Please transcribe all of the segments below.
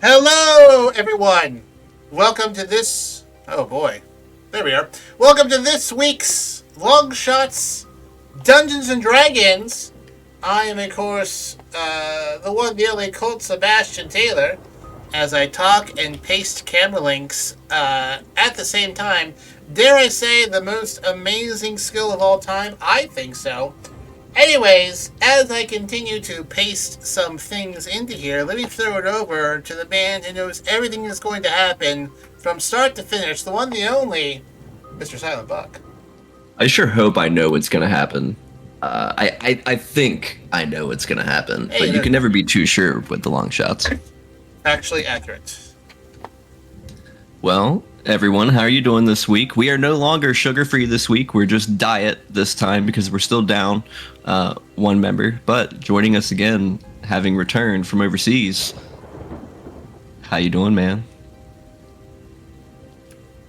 Hello, everyone. Welcome to this. Oh boy, there we are. Welcome to this week's Longshots Dungeons and Dragons. I am, of course, the one, the only Colt Sebastian Taylor. As I talk and paste camera links at the same time, dare I say the most amazing skill of all time? I think so. Anyways, as I continue to paste some things into here, let me throw it over to the man who knows everything that's going to happen from start to finish, the one, the only, Mr. Silent Buck. I sure hope I know what's going to happen. I think I know what's going to happen, Hey, but you can never be too sure with the long shots. Actually accurate. Well, everyone, how are you doing this week? We are no longer sugar-free this week. We're just diet this time because we're still down one member. But joining us again, having returned from overseas. How you doing, man?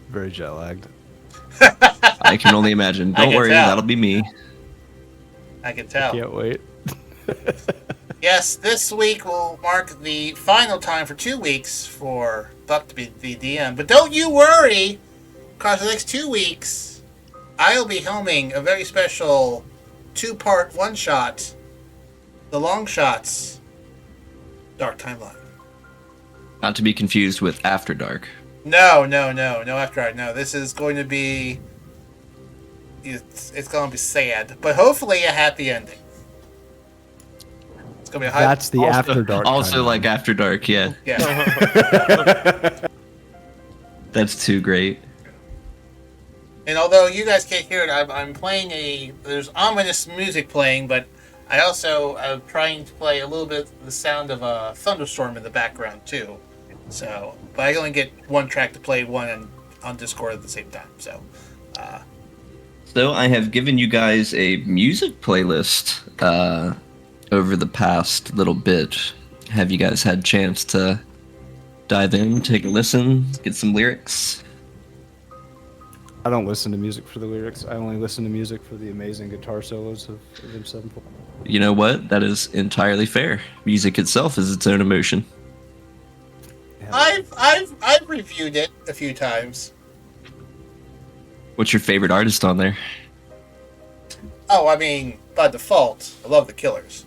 Very jet-lagged. I can only imagine. Don't worry, that'll be me. I can tell. Can't wait. Yes, this week will mark the final time for 2 weeks for Buck to be the DM. But don't you worry, because the next 2 weeks, I'll be helming a very special 2-part one-shot, The Longshots Dark Timeline. Not to be confused with After Dark. No, After Dark. No, this is going to be... It's going to be sad, but hopefully a happy ending. That's the After Dark. Also like After Dark, yeah. Yeah. That's too great. And although you guys can't hear it, I'm playing there's ominous music playing, but I also am trying to play a little bit the sound of a thunderstorm in the background too. So, but I only get one track to play one on Discord at the same time. So I have given you guys a music playlist over the past little bit. Have you guys had a chance to dive in, take a listen, get some lyrics? I don't listen to music for the lyrics. I only listen to music for the amazing guitar solos of M7. You know what? That is entirely fair. Music itself is its own emotion. Yeah. I've reviewed it a few times. What's your favorite artist on there? Oh, I mean, by default, I love the Killers.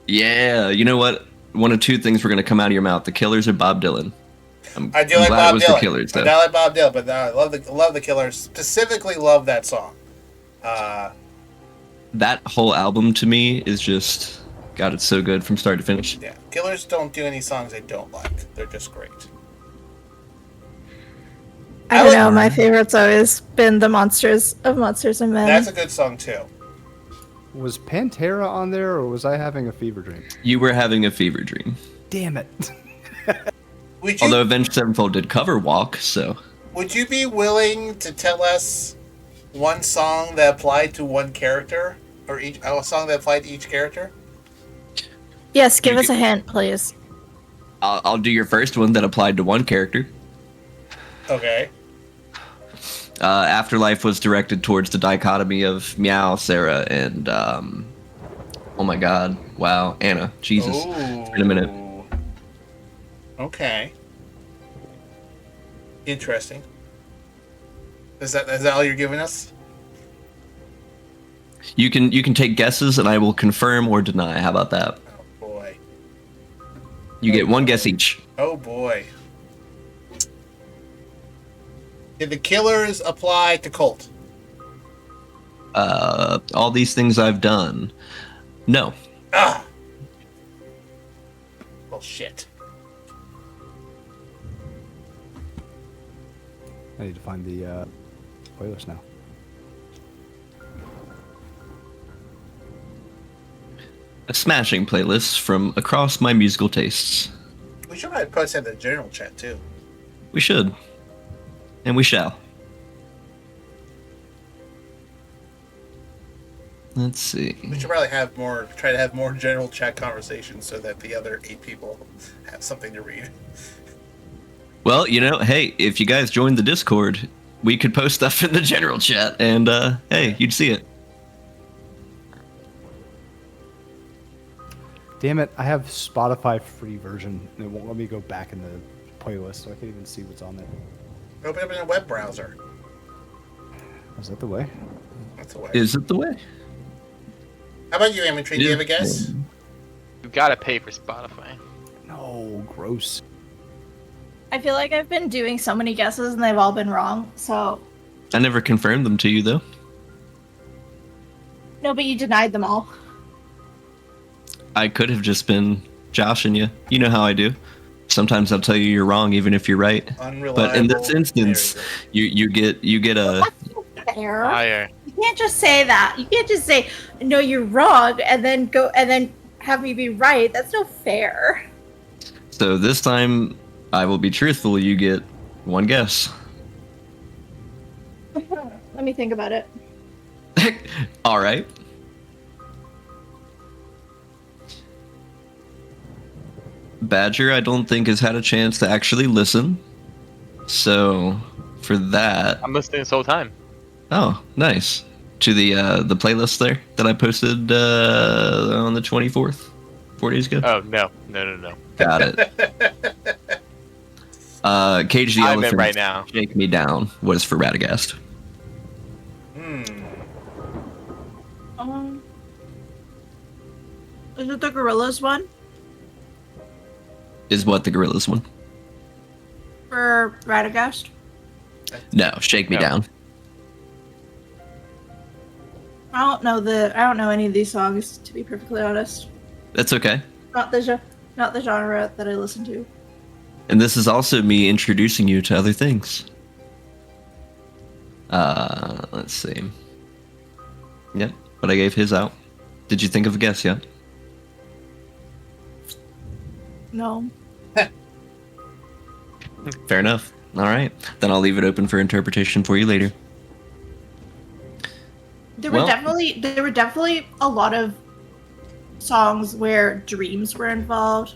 Yeah, you know what? One of two things were going to come out of your mouth: the Killers or Bob Dylan. I do like Bob Dylan. The Killers, though. I like Bob Dylan, but I love the Killers. Specifically, love that song. That whole album to me is just, God, it's so good from start to finish. Yeah, Killers don't do any songs I don't like. They're just great. I don't know. My favorite's always been the Monsters of Monsters and Men. That's a good song too. Was Pantera on there, or was I having a fever dream? You were having a fever dream. Damn it. Although Avenged Sevenfold did cover Walk, so... Would you be willing to tell us one song that applied to one character? Or a song that applied to each character? Yes, give us a hint, please. I'll do your first one that applied to one character. Okay. Afterlife was directed towards the dichotomy of Meow, Sarah, and, oh my god, wow, Anna. Jesus. Ooh. It's been a minute. Okay. Interesting. Is that all you're giving us? You can take guesses, and I will confirm or deny. How about that? Oh boy. You get one guess each. Oh boy. Did the Killers apply to Colt? All these things I've done. No. Ah. Well, shit. I need to find the playlist now. A smashing playlist from across my musical tastes. We should probably post that in the general chat too. We should. And we shall. Let's see. We should probably try to have more general chat conversations so that the other 8 people have something to read. Well, you know, hey, if you guys joined the Discord, we could post stuff in the general chat, and hey, you'd see it. Damn it! I have Spotify free version, and it won't let me go back in the playlist, so I can't even see what's on there. Open up in a web browser. Is that the way? That's the way. Is it the way? How about you, Ametrine? Do you have a guess? You gotta pay for Spotify. No, gross. I feel like I've been doing so many guesses and they've all been wrong. So I never confirmed them to you, though. no, but you denied them all. I could have just been joshing you. You know how I do. Sometimes I'll tell you you're wrong, even if you're right. Unreliable. But in this instance, you get a. That's fair. Higher. You can't just say that. You can't just say no, you're wrong, and then go and then have me be right. That's no fair. So this time, I will be truthful. You get one guess. Let me think about it. All right. Badger, I don't think has had a chance to actually listen. So, for that, I'm listening this whole time. oh, nice. To the playlist there that I posted on the 24th, 4 days ago. Oh, no. Got it. Cage the I'm in Elephant. right now. Shake Me Down was for Radegast. Is it the Gorillas one Is what the Gorillas one? for Radegast? No, Shake Me No. Down. I don't know any of these songs, to be perfectly honest. That's okay. Not the genre that I listen to. And this is also me introducing you to other things. Let's see. Yep, but I gave his out. Did you think of a guess yet? No. Fair enough. All right, then I'll leave it open for interpretation for you later. There Well- were definitely a lot of songs where dreams were involved.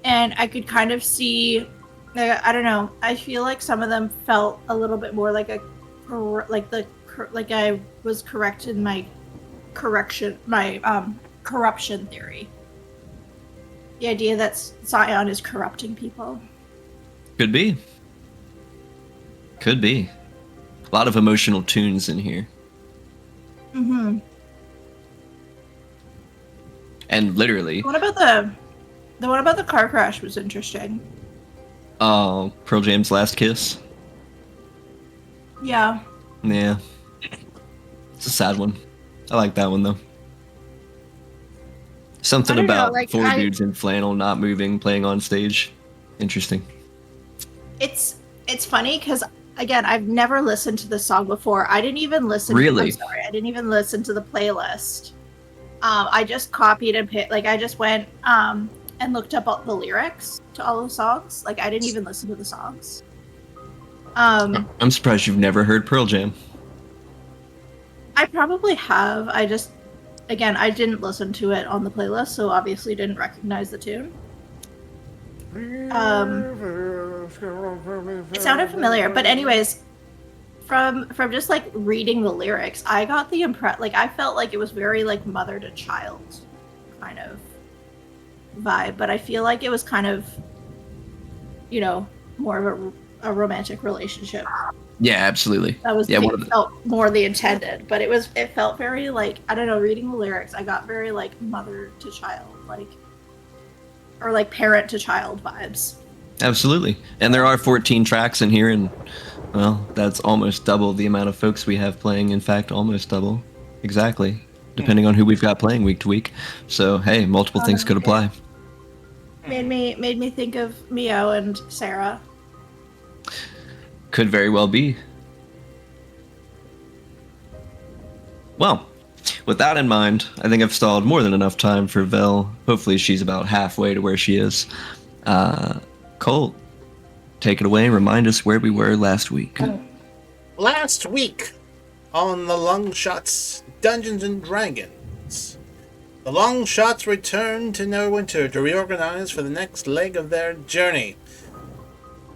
And I could kind of see, I don't know, I feel like some of them felt a little bit more like like I was correct in my corruption theory. The idea that Zion is corrupting people. Could be. Could be. A lot of emotional tunes in here. Mm-hmm. And literally, The one about the car crash was interesting. Pearl Jam's Last Kiss. Yeah. Yeah. It's a sad one. I like that one, though. Something I don't know, about like, four dudes in flannel not moving, playing on stage. Interesting. It's funny because again, I've never listened to this song before. I didn't even listen. Really? I'm sorry, I didn't even listen to the playlist. I just copied and I just went and looked up all the lyrics to all the songs. Like I didn't even listen to the songs. I'm surprised you've never heard Pearl Jam. I probably have. I didn't listen to it on the playlist, so obviously didn't recognize the tune. It sounded familiar, but anyways, from just like reading the lyrics, I got the I felt like it was very like mother to child kind of vibe, but I feel like it was kind of, more of a romantic relationship. Yeah, absolutely. That was Yeah, felt more the intended, but it felt very like, I don't know, reading the lyrics, I got very like mother to child, or like parent to child vibes. Absolutely. And there are 14 tracks in here, and, well, that's almost double the amount of folks we have playing. In fact, almost double. Exactly. Depending on who we've got playing week to week. So, hey, multiple things could apply. Made me think of Mio and Sarah. Could very well be. Well, with that in mind, I think I've stalled more than enough time for Vel. Hopefully she's about halfway to where she is. Colt, take it away and remind us where we were last week. Last week on the Longshots Dungeons and Dragons, the Longshots returned to Neverwinter to reorganize for the next leg of their journey,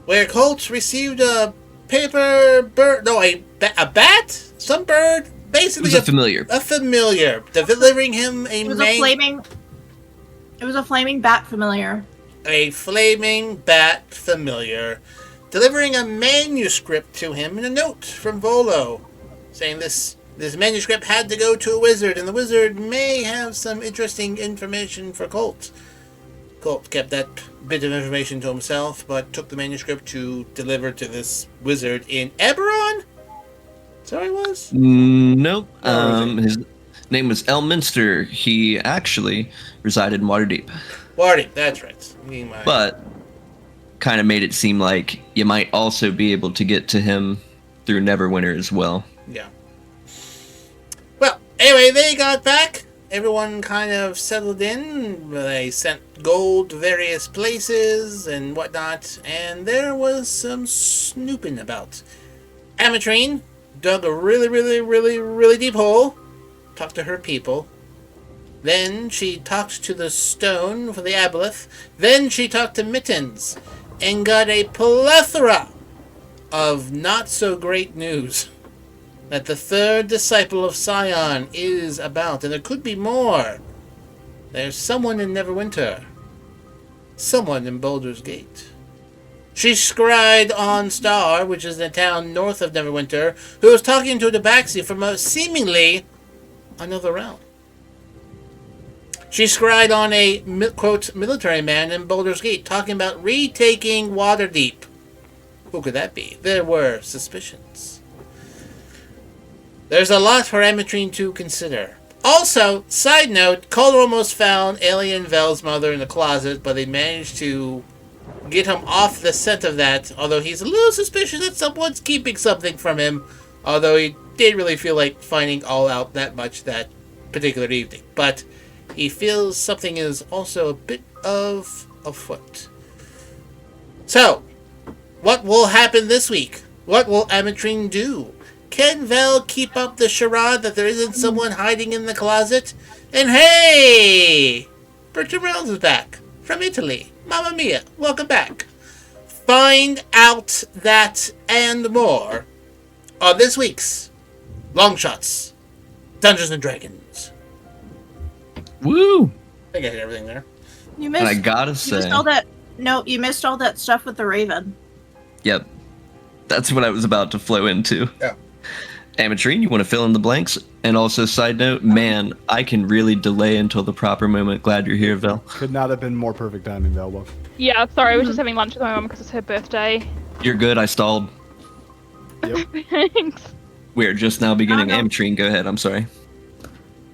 where Colt received a paper bird, no, a bat? Some bird? It Basically was a familiar. a familiar, delivering him a It was a It was a flaming bat familiar. A flaming bat familiar, delivering a manuscript to him in a note from Volo, saying this manuscript had to go to a wizard, and the wizard may have some interesting information for Colt. Colt kept that bit of information to himself, but took the manuscript to deliver to this wizard in Eberron? Is that what it was? Nope. Where was His name was Elminster. He actually resided in Waterdeep, Wardy, that's right. but kind of made it seem like you might also be able to get to him through Neverwinter as well. Yeah. Well, anyway, they got back. Everyone kind of settled in. They sent gold to various places and whatnot, and there was some snooping about. Ametrine dug a really deep hole, talked to her people. Then she talked to the stone for the aboleth. Then she talked to Mittens and got a plethora of not-so-great news that the third disciple of Scion is about, and there could be more. There's someone in Neverwinter. Someone in Baldur's Gate. She scried on Star, which is the town north of Neverwinter, who was talking to a Tabaxi from seemingly another realm. She scried on a, quote, military man in Baldur's Gate, talking about retaking Waterdeep. Who could that be? There were suspicions. There's a lot for Ametrine to consider. Also, side note, Calder almost found Alien Vel's mother in the closet, but they managed to get him off the scent of that, although he's a little suspicious that someone's keeping something from him, although he didn't really feel like finding all out that much that particular evening. But he feels something is also a bit of afoot. So, what will happen this week? What will Ametrine do? Can Vel keep up the charade that there isn't someone hiding in the closet? And hey! Bertram Reynolds is back. From Italy. Mamma mia, welcome back. Find out that and more on this week's Longshots, Dungeons and Dragons. Woo! I think I hit everything there. You missed. And I gotta You say, missed all that. No, you missed all that stuff with the Raven. yep, that's what I was about to flow into. Yeah. Ametrine, you want to fill in the blanks? And also, side note, man, I can really delay until the proper moment. Glad you're here, Vel. Could not have been more perfect timing, Velbo. Yeah, sorry, I was just having lunch with my mum because it's her birthday. You're good. I stalled. Yep. Thanks. We're just now beginning. Oh, no. Ametrine, go ahead. I'm sorry.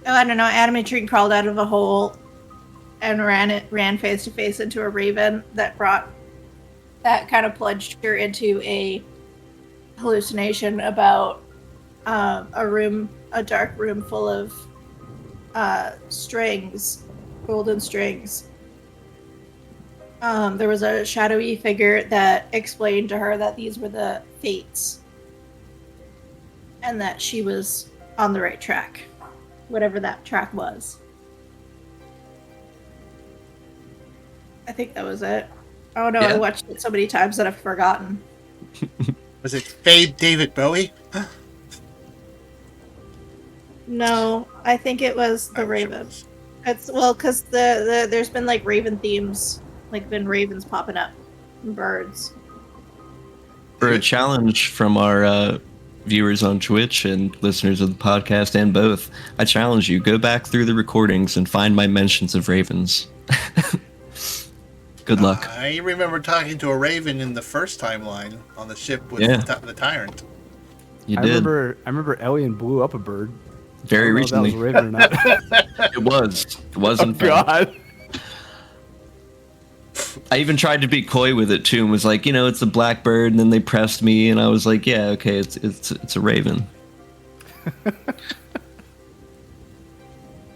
Oh, I don't know. Ametrine crawled out of a hole and ran face to face into a raven that kind of plunged her into a hallucination about a dark room full of strings, golden strings. There was a shadowy figure that explained to her that these were the fates and that she was on the right track, whatever that track was. I think that was it. Oh no, Yeah. I watched it so many times that I've forgotten. Was it Fade David Bowie? No, I think it was the Raven. It's because there's been like Raven themes, like been ravens popping up, and birds. For a challenge from our viewers on Twitch and listeners of the podcast and both, I challenge you, go back through the recordings and find my mentions of ravens. Good luck. I remember talking to a raven in the first timeline on the ship with Yeah. the tyrant. You I did. remember Elian blew up a bird. Very I don't know recently. if that was a raven or not. It was. It was Oh in fact. God. I even tried to be coy with it too and was like, it's a blackbird, and then they pressed me and I was like, yeah, okay, it's a raven.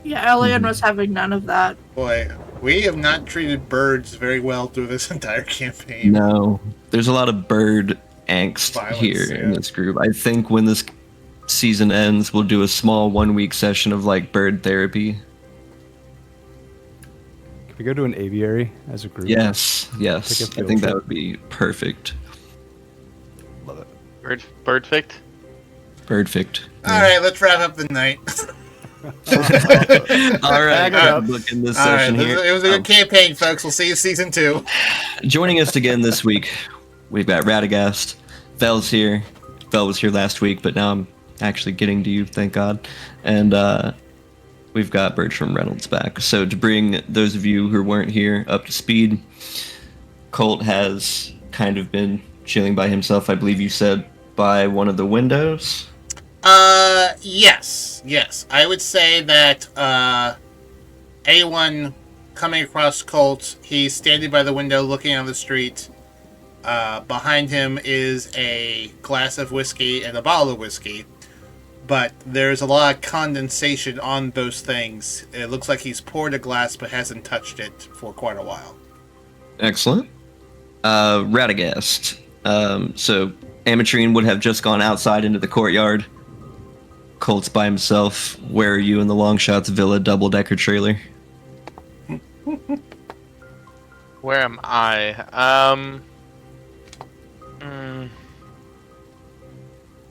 Yeah, Elian was having none of that. Boy, we have not treated birds very well through this entire campaign. No. There's a lot of bird angst Violence, here in yeah. this group. I think when this season ends, we'll do a small 1-week session of like bird therapy. Can we go to an aviary as a group? Yes. Take a I field think that trip. would be perfect. Love it. Birdfict? Perfect. All right, let's wrap up the night. All right, Back it up. looking this All right, session here. it was a good campaign, folks. We'll see you season 2. Joining us again this week, we've got Radegast. Vel's here. Vel was here last week, but now I'm actually getting to you, thank God. And we've got Bertram Reynolds back. So to bring those of you who weren't here up to speed, Colt has kind of been chilling by himself, I believe you said, by one of the windows. Yes. I would say that anyone coming across Colt, he's standing by the window looking on the street. Behind him is a glass of whiskey and a bottle of whiskey, but there's a lot of condensation on those things. It looks like he's poured a glass but hasn't touched it for quite a while. Excellent. Radegast. So Ametrine would have just gone outside into the courtyard. Colt's by himself. Where are you in the Longshots Villa double-decker trailer? Where am I?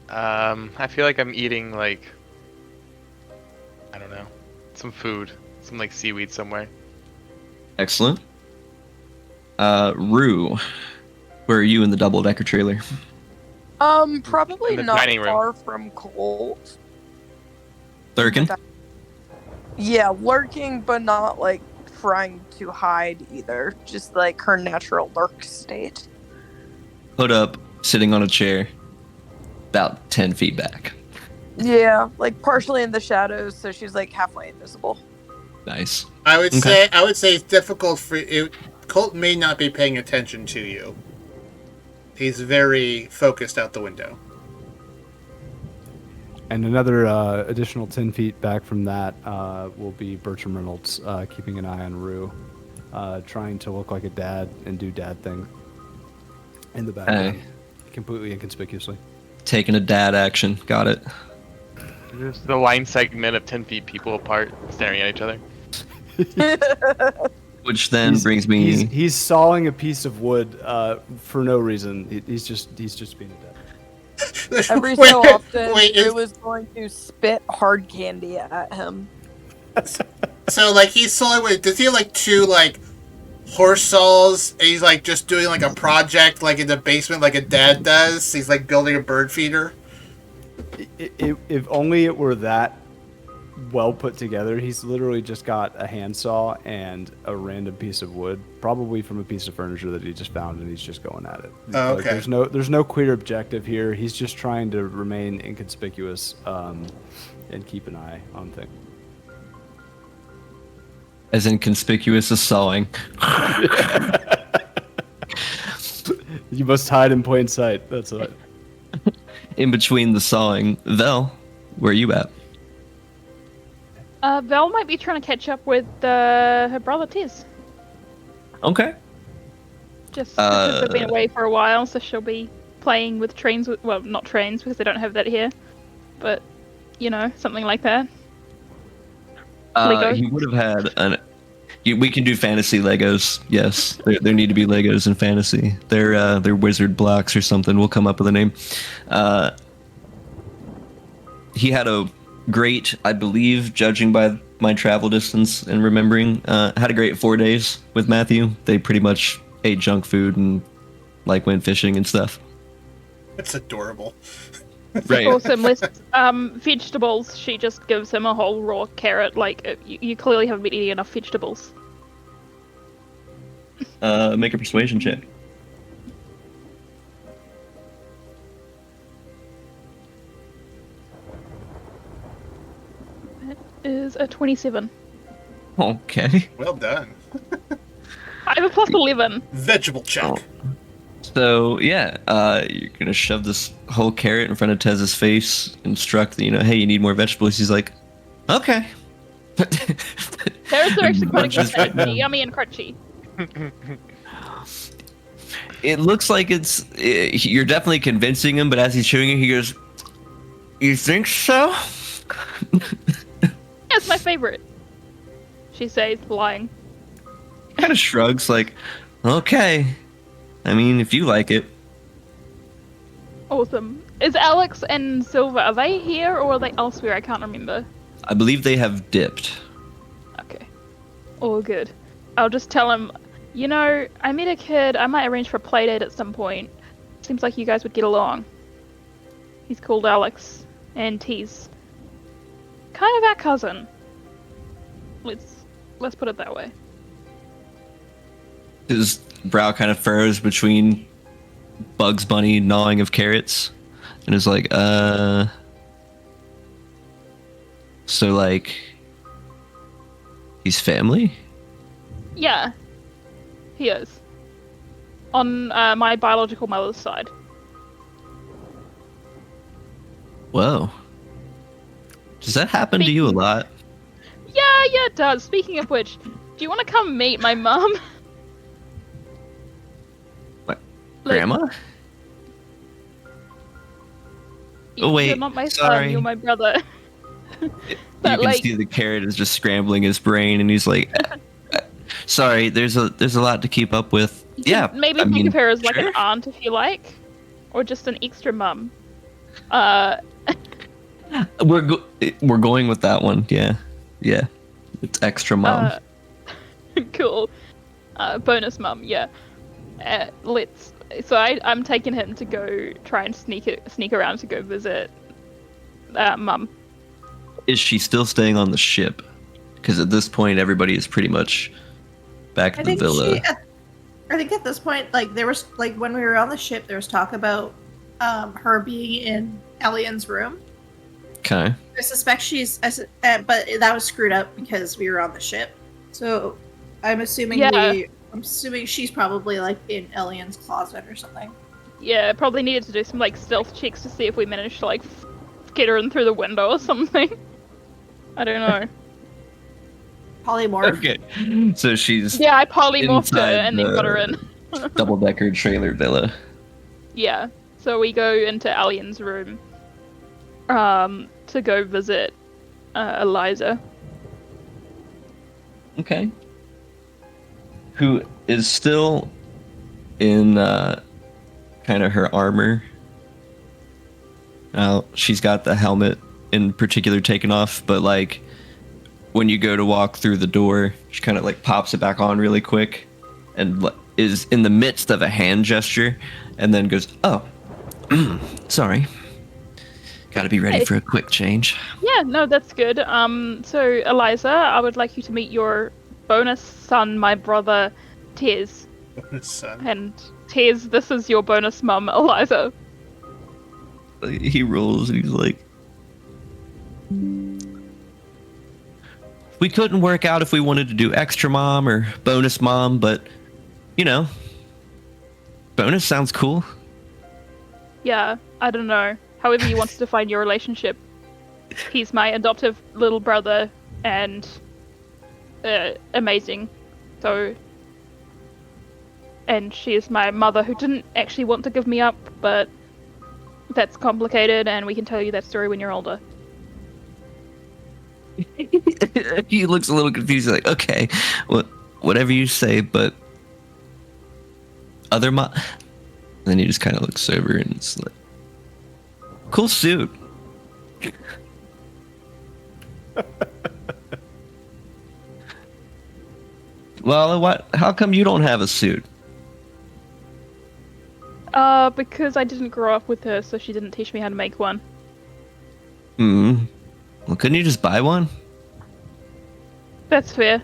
I feel like I'm eating, like, I don't know, some food, some like seaweed somewhere. Excellent. Rue, where are you in the double-decker trailer? Probably In the not dining room. far from Colt. Lurkin? Yeah, lurking, but not like trying to hide either. Just like her natural lurk state. Put up, sitting on a chair, about 10 feet back. Yeah, like partially in the shadows, so she's like halfway invisible. Nice. I would Okay. say it's difficult for you. Colt may not be paying attention to you. He's very focused out the window. And another additional 10 feet back from that will be Bertram Reynolds keeping an eye on Rue, trying to look like a dad and do dad things in the background, completely inconspicuously. Taking a dad action. Got it. Just the line segment of 10 feet people apart, staring at each other. Which then brings me... He's sawing a piece of wood for no reason. He's just being a dad. Every Wait, so often, wait, Rue was going to spit hard candy at him. So, like, he's sawing. Wait, does he have like 2 like horse saws? And he's like just doing like a project, like in the basement, like a dad does. He's like building a bird feeder. If only it were that well put together. He's literally just got a handsaw and a random piece of wood, probably from a piece of furniture that he just found, and he's just going at it. Oh, Like, okay. there's no clear objective here. He's just trying to remain inconspicuous and keep an eye on things. As inconspicuous as sawing. You must hide in plain sight. That's it. In between the sawing. Vel, where are you at? Vel might be trying to catch up with her brother Tiz. Okay. Just because they've been away for a while, so she'll be playing with trains. Well, not trains because they don't have that here, but you know, something like that. Lego. He would have had we can do fantasy Legos. Yes, there need to be Legos in fantasy. They're wizard blocks or something. We'll come up with a name. He had a great, I believe, judging by my travel distance and remembering, had a great 4 days with Matthew. They pretty much ate junk food and like went fishing and stuff. That's adorable. Right. Awesome list. Vegetables. She just gives him a whole raw carrot. Like you clearly haven't been eating enough vegetables. Make a persuasion check. It is a 27. Okay. Well done. I have a plus 11. Vegetable check. So yeah, you're gonna shove this whole carrot in front of Tez's face, instruct hey, you need more vegetables. He's like, okay. Carrots are actually quite Munches good. right now. Yummy and crunchy. It looks like you're definitely convincing him, but as he's chewing it, he goes, "You think so?" It's my favorite. She says, lying. Kind of shrugs, like, "Okay. I mean, if you like it." Awesome. Is Alex and Silver, are they here or are they elsewhere? I can't remember. I believe they have dipped. Okay. All good. I'll just tell him, you know, I met a kid. I might arrange for a play date at some point. Seems like you guys would get along. He's called Alex, and he's kind of our cousin. Let's put it that way. His brow kind of furrows between Bugs Bunny gnawing of carrots, and is like, so like, he's family? Yeah, he is. On my biological mother's side. Whoa. Does that happen to you a lot? Yeah, it does. Speaking of which, do you want to come meet my mum? What? Grandma? Oh wait, you're not my sorry. son, you're my brother. You can see the carrot is just scrambling his brain, and he's like, "Sorry, there's a lot to keep up with." Yeah, maybe think of her as like an aunt if you like, or just an extra mum. We're going with that one. Yeah, it's extra mom. Cool. Bonus mum. Yeah. So I'm taking him to go try and sneak around to go visit mum. Is she still staying on the ship? Because at this point, everybody is pretty much back at the villa. I think at this point, like there was like when we were on the ship, there was talk about her being in Elian's room. Okay. I suspect but that was screwed up because we were on the ship. So I'm assuming I'm assuming she's probably like in Elian's closet or something. Yeah, probably needed to do some like stealth checks to see if we managed to like get her in through the window or something. I don't know. Polymorph. Okay. So she's I polymorphed her and then got her in. double-decker trailer villa. Yeah. So we go into Elian's room to go visit Eliza. Okay. Who is still in kind of her armor. Now, she's got the helmet in particular taken off, but like when you go to walk through the door, she kind of like pops it back on really quick and is in the midst of a hand gesture and then goes, "Oh, sorry. Gotta be ready for a quick change." Yeah, no, that's good. So Eliza, I would like you to meet your bonus son, my brother, Tez. Bonus son. And Tez, this is your bonus mum, Eliza. He rolls and he's like, "We couldn't work out if we wanted to do extra mom or bonus mom, but, you know, bonus sounds cool." Yeah, I don't know. However you want to define your relationship. He's my adoptive little brother and amazing. So, and she is my mother who didn't actually want to give me up, but that's complicated and we can tell you that story when you're older. He looks a little confused, like, "Okay, whatever you say, but other mom." Then he just kind of looks over and it's like, "Cool suit." Well, how come you don't have a suit? Because I didn't grow up with her, so she didn't teach me how to make one. Well, couldn't you just buy one? That's fair.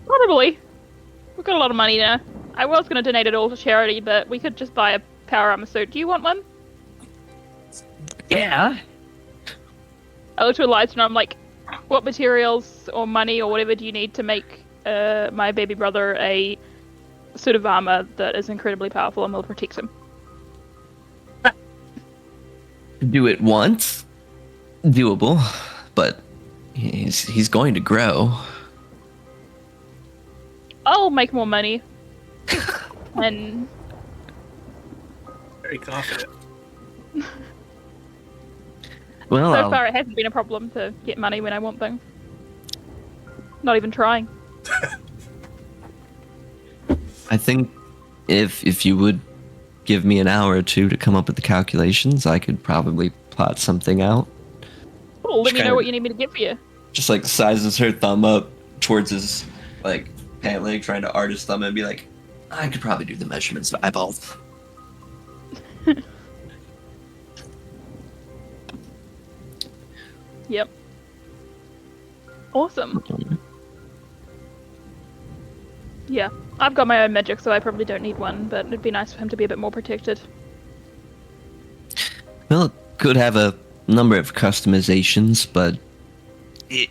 Probably. We've got a lot of money now. I was going to donate it all to charity, but we could just buy a power armor suit. Do you want one? Yeah. I look to Eliza and I'm like, what materials or money or whatever do you need to make my baby brother a suit of armor that is incredibly powerful and will protect him? Do it once? Doable, but he's going to grow. I'll make more money. And Very confident. Well, so far it hasn't been a problem to get money when I want things. Not even trying. I think if you would give me an hour or two to come up with the calculations, I could probably plot something out. Cool. Let She me know kinda- what you need me to get for you. Just like sizes her thumb up towards his like pant leg, trying to arch his thumb and be like, I could probably do the measurements of eyeballs. Yep. Awesome. Yeah, I've got my own magic, so I probably don't need one, but it'd be nice for him to be a bit more protected. Well, it could have a number of customizations, but it,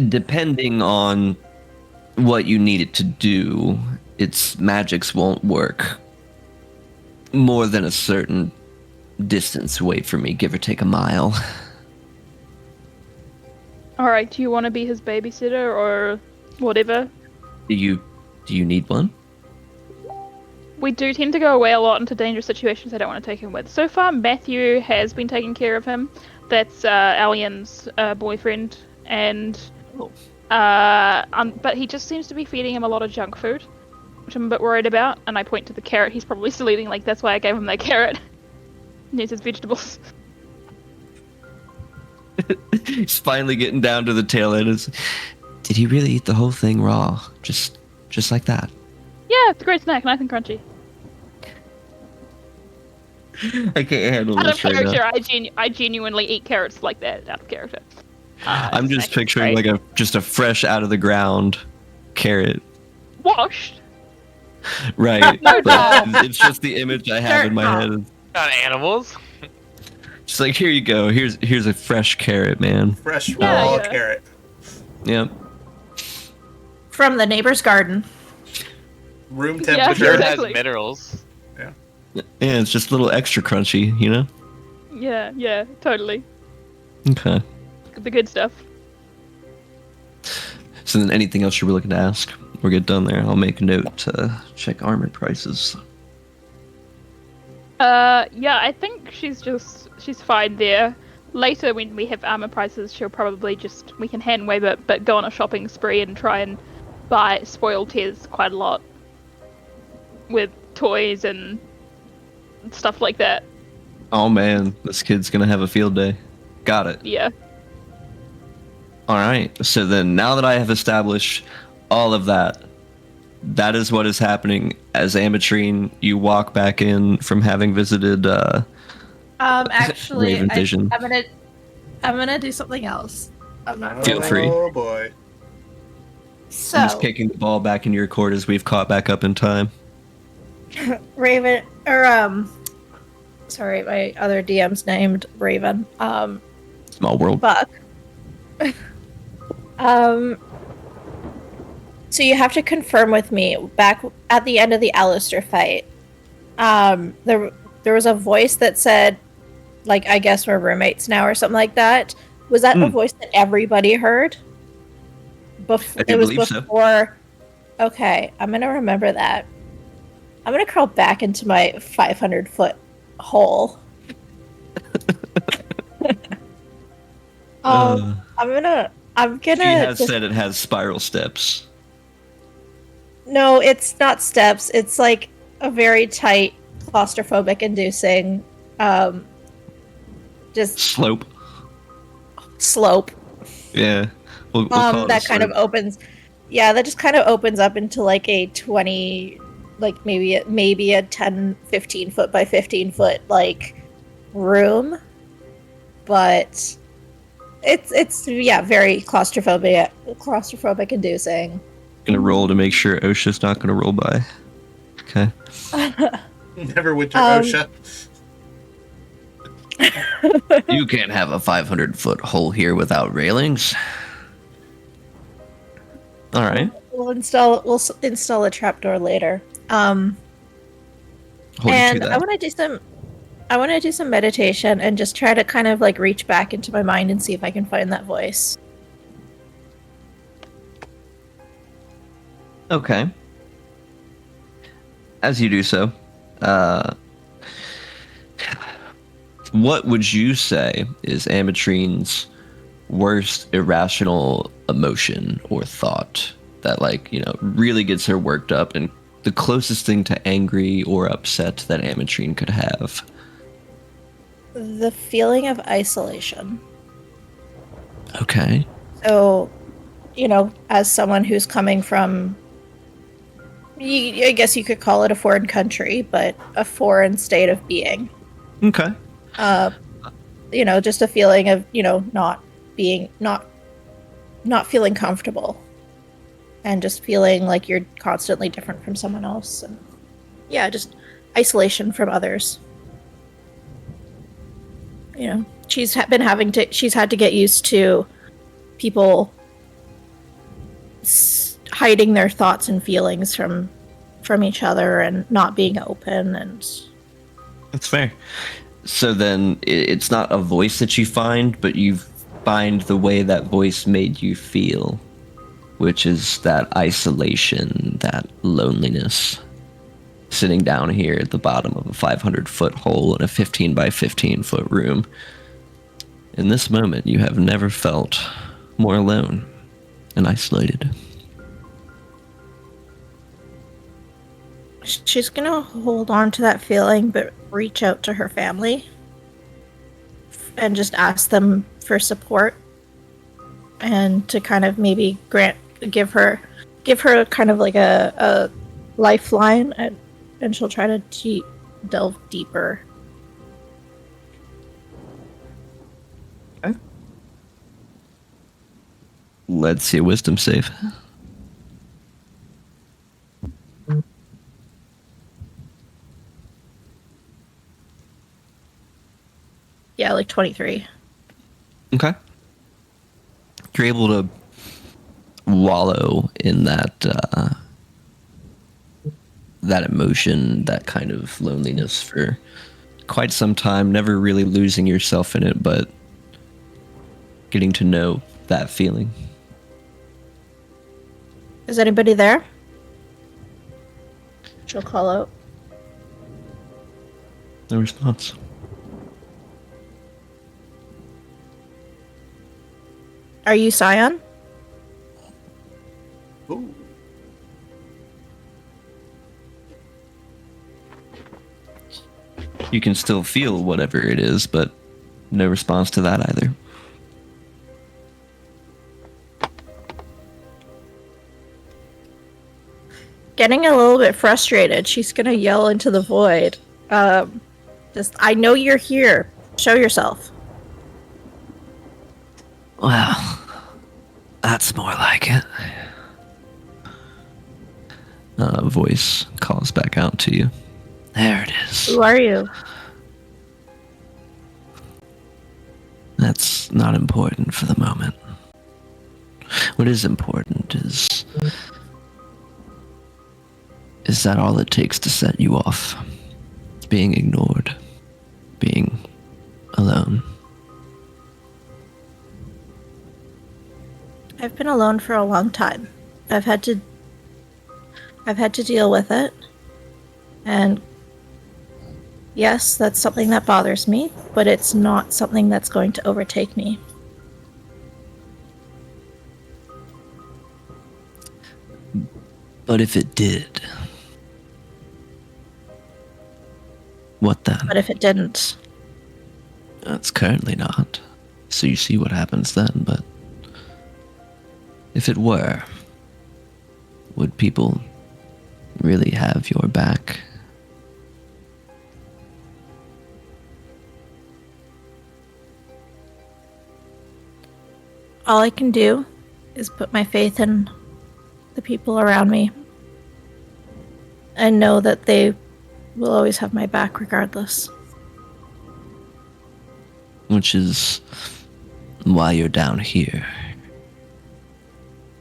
depending on what you need it to do, its magics won't work more than a certain distance away from me, give or take a mile. Alright, do you want to be his babysitter or whatever? Do you need one? We do tend to go away a lot into dangerous situations I don't want to take him with. So far, Matthew has been taking care of him. That's Alien's boyfriend, and but he just seems to be feeding him a lot of junk food, which I'm a bit worried about. And I point to the carrot he's probably still eating. Like, that's why I gave him that carrot. Needs his vegetables. He's finally getting down to the tail end. Did he really eat the whole thing raw? Just like that? Yeah, it's a great snack, nice and crunchy. I can't handle Out of this right now. character, I genuinely eat carrots like that. Out of character. I'm just Snack is picturing great. like just a fresh out of the ground carrot. Washed. Right. No, But it's just the image I have in my Dirt head. Not animals. Just like, here you go. Here's a fresh carrot, man. Fresh Yeah, raw yeah. carrot. Yep. From the neighbor's garden. Room Yeah, temperature. Sure, it exactly. has minerals. Yeah, it's just a little extra crunchy, you know? Yeah, totally. Okay. The good stuff. So then anything else you were looking to ask? We'll get done there. I'll make a note to check armor prices. Yeah, I think she's fine there. Later, when we have armor prices, she'll probably we can hand wave it, but go on a shopping spree and try and spoil Tez quite a lot. With toys and stuff like that. Oh man, this kid's gonna have a field day. Got it. Yeah. Alright, so then now that I have established all of that, that is what is happening as Ametrine. You walk back in from having visited Actually, Raven Vision. I'm gonna do something else. I'm not Feel gonna free. Oh boy. So, I'm just kicking the ball back into your court as we've caught back up in time. Raven, sorry, my other DM's named Raven. Small world. Buck. So you have to confirm with me back at the end of the Alistair fight. There was a voice that said, like, I guess we're roommates now or something like that. Was that the voice that everybody heard? I do believe so. Before. Okay, I'm gonna remember that. I'm gonna crawl back into my 500-foot hole. I'm gonna. She has said it has spiral steps. No, it's not steps. It's like a very tight, claustrophobic inducing, just Slope. slope. Yeah. We'll call it That a kind of slope. opens. Yeah, that just kind of opens up into like a 20, like maybe a 10, 15 foot by 15 foot like room, but it's very claustrophobic inducing. Gonna roll to make sure OSHA's not gonna roll by. Okay. Never winter OSHA. You can't have a 500-foot hole here without railings. All right. We'll install a trapdoor later. Hold you And to I that. want to do some meditation and just try to kind of like reach back into my mind and see if I can find that voice. Okay. As you do so, what would you say is Ametrine's worst irrational emotion or thought that, like, you know, really gets her worked up and the closest thing to angry or upset that Ametrine could have? The feeling of isolation. Okay. So, as someone who's coming from, I guess you could call it a foreign country, but a foreign state of being. Okay. Just a feeling of, not feeling comfortable. And just feeling like you're constantly different from someone else. And yeah, just isolation from others. She's had to get used to people hiding their thoughts and feelings from each other and not being open. And That's fair. So then it's not a voice that you find, but you find the way that voice made you feel, which is that isolation, that loneliness. Sitting down here at the bottom of a 500-foot hole in a 15 by 15-foot room. In this moment, you have never felt more alone and isolated. she's gonna hold on to that feeling, but reach out to her family and just ask them for support, and to kind of maybe give her kind of like a lifeline, and she'll try to delve deeper. Okay. Let's see a wisdom save. Yeah, like 23. Okay. You're able to wallow in that emotion, that kind of loneliness for quite some time, never really losing yourself in it, but getting to know that feeling. Is anybody there? She'll call out. No response. Are you Scion? Ooh. You can still feel whatever it is, but no response to that either. Getting a little bit frustrated, she's gonna yell into the void. I know you're here. Show yourself. Well, that's more like it. A voice calls back out to you. There it is. Who are you? That's not important for the moment. What is important is that all it takes to set you off? Being ignored. Being alone. I've been alone for a long time. I've had to deal with it. And yes, that's something that bothers me, but it's not something that's going to overtake me. But if it did, what then? But if it didn't, It's currently not. So you see what happens then, but if it were, would people really have your back? all I can do is put my faith in the people around me and know that they will always have my back regardless. Which is why you're down here.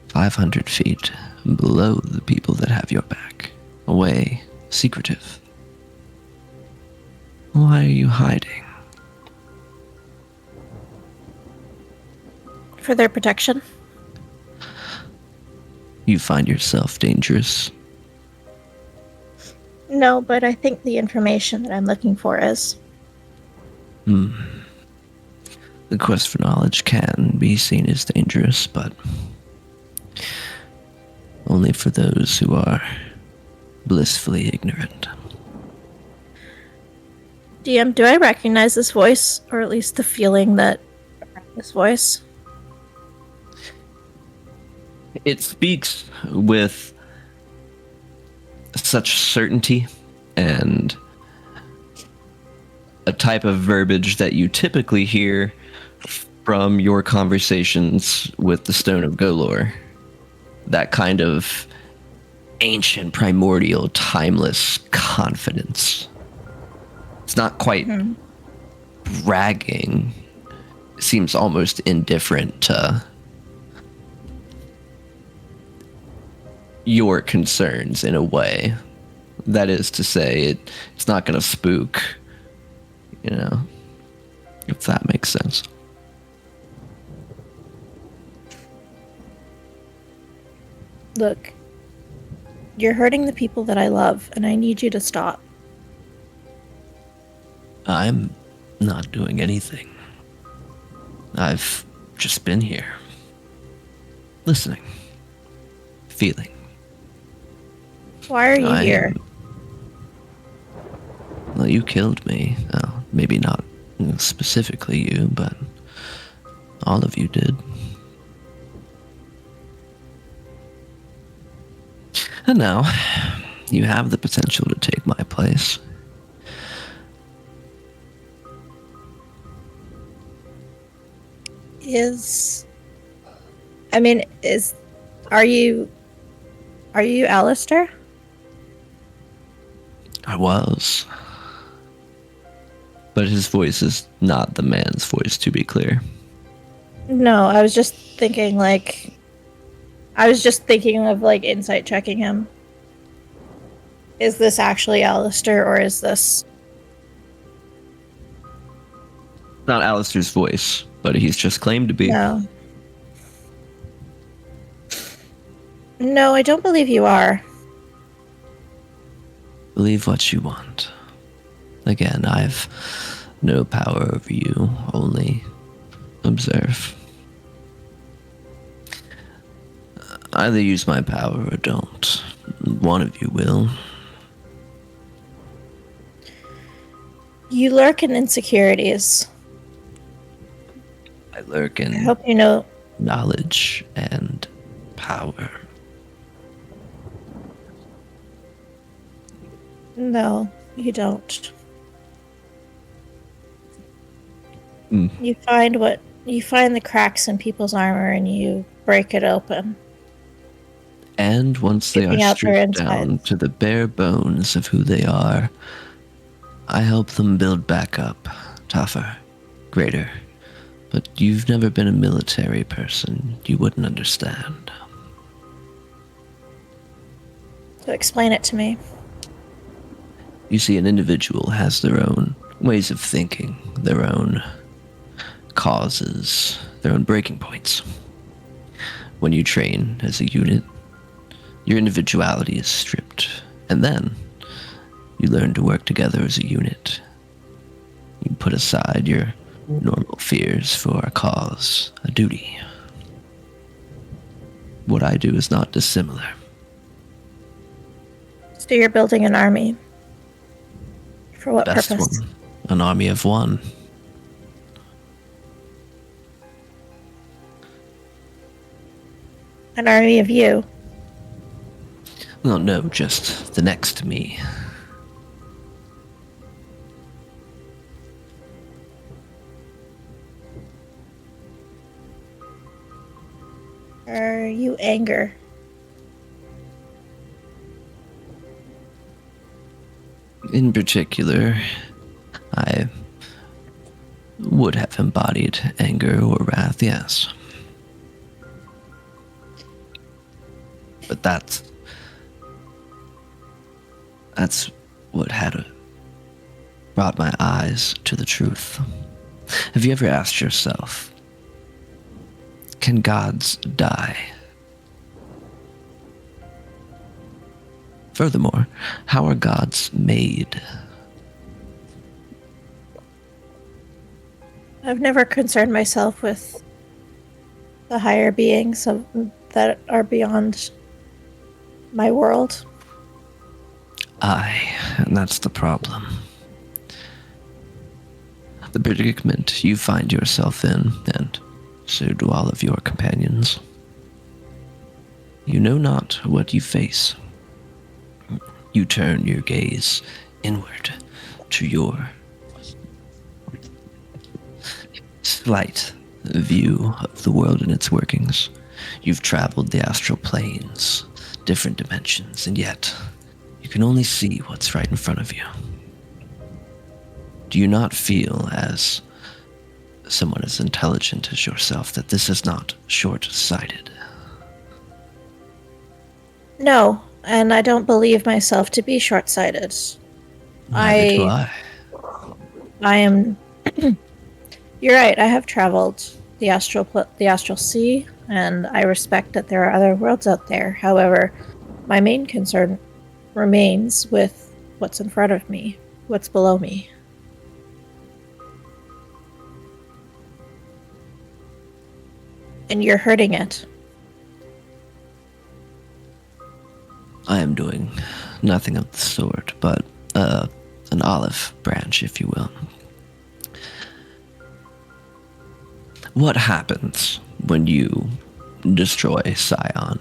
500 feet below the people that have your back. Away, secretive. Why are you hiding? For their protection. You find yourself dangerous. No, but I think the information that I'm looking for is. The quest for knowledge can be seen as dangerous, but only for those who are blissfully ignorant. DM, do I recognize this voice, or at least the feeling that this voice? It speaks with such certainty and a type of verbiage that you typically hear from your conversations with the Stone of Golor. That kind of ancient, primordial, timeless confidence. It's not quite bragging. It seems almost indifferent to your concerns in a way. That is to say, it's not going to spook, if that makes sense. Look, you're hurting the people that I love, and I need you to stop. I'm not doing anything. I've just been here. Listening. Feeling. Why are you here? Well, you killed me. Maybe not specifically you, but all of you did. And now, you have the potential to take my place. Are you Alistair? I was. But his voice is not the man's voice, to be clear. No, I was just thinking of insight checking him. Is this actually Alistair, or is this... Not Alistair's voice, but he's just claimed to be. No, I don't believe you are. Believe what you want. Again, I've no power over you, only observe. Either use my power or don't. One of you will. You lurk in insecurities. I lurk in I hope you know knowledge and power. No, you don't. Mm. You find the cracks in people's armor and you break it open. And once they are stripped down to the bare bones of who they are, I help them build back up, tougher, greater. But you've never been a military person. You wouldn't understand. So explain it to me. You see, an individual has their own ways of thinking, their own causes, their own breaking points. When you train as a unit, your individuality is stripped, and then you learn to work together as a unit. You put aside your normal fears for a cause, a duty. What I do is not dissimilar. So you're building an army. For what Best purpose? one, an army of one. An army of you. Well, no, just the next to me. Are you anger? In particular, I would have embodied anger or wrath, yes. But that's what had brought my eyes to the truth. Have you ever asked yourself, can gods die? Furthermore, how are gods made? I've never concerned myself with the higher beings that are beyond my world. Aye, and that's the problem. the predicament you find yourself in, and so do all of your companions. You know not what you face. You turn your gaze inward to your slight view of the world and its workings. You've traveled the astral planes, different dimensions, and yet you can only see what's right in front of you. Do you not feel, as someone as intelligent as yourself, that this is not short-sighted? No, and I don't believe myself to be short-sighted. Neither do I. I am. You're right. I have traveled the astral sea, and I respect that there are other worlds out there. However, my main concern remains with what's in front of me, what's below me. And you're hurting it. I am doing nothing of the sort, but an olive branch, if you will. What happens when you destroy Scion?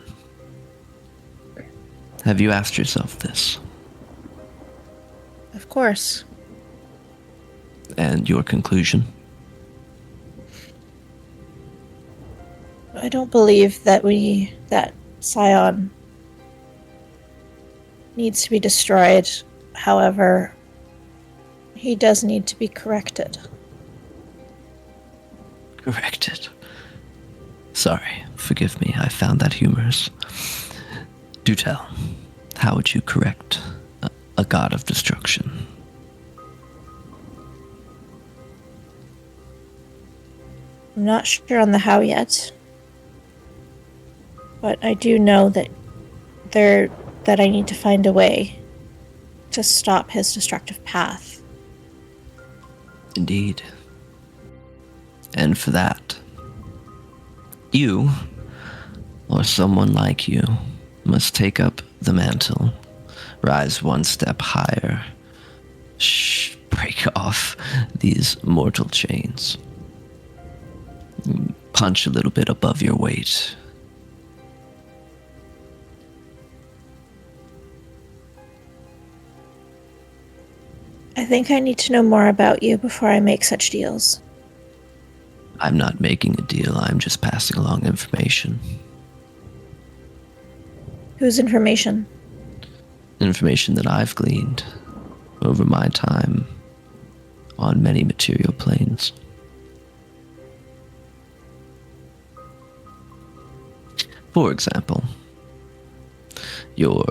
Have you asked yourself this? Of course. And your conclusion? I don't believe that Scion needs to be destroyed. However, he does need to be corrected. Corrected. Sorry, forgive me, I found that humorous. Do tell, how would you correct a god of destruction? I'm not sure on the how yet, but I do know that I need to find a way to stop his destructive path. Indeed. And for that, you, or someone like you, must take up the mantle, rise one step higher, break off these mortal chains, punch a little bit above your weight. I think I need to know more about you before I make such deals. I'm not making a deal, I'm just passing along information. Whose information? Information that I've gleaned over my time on many material planes. For example, your...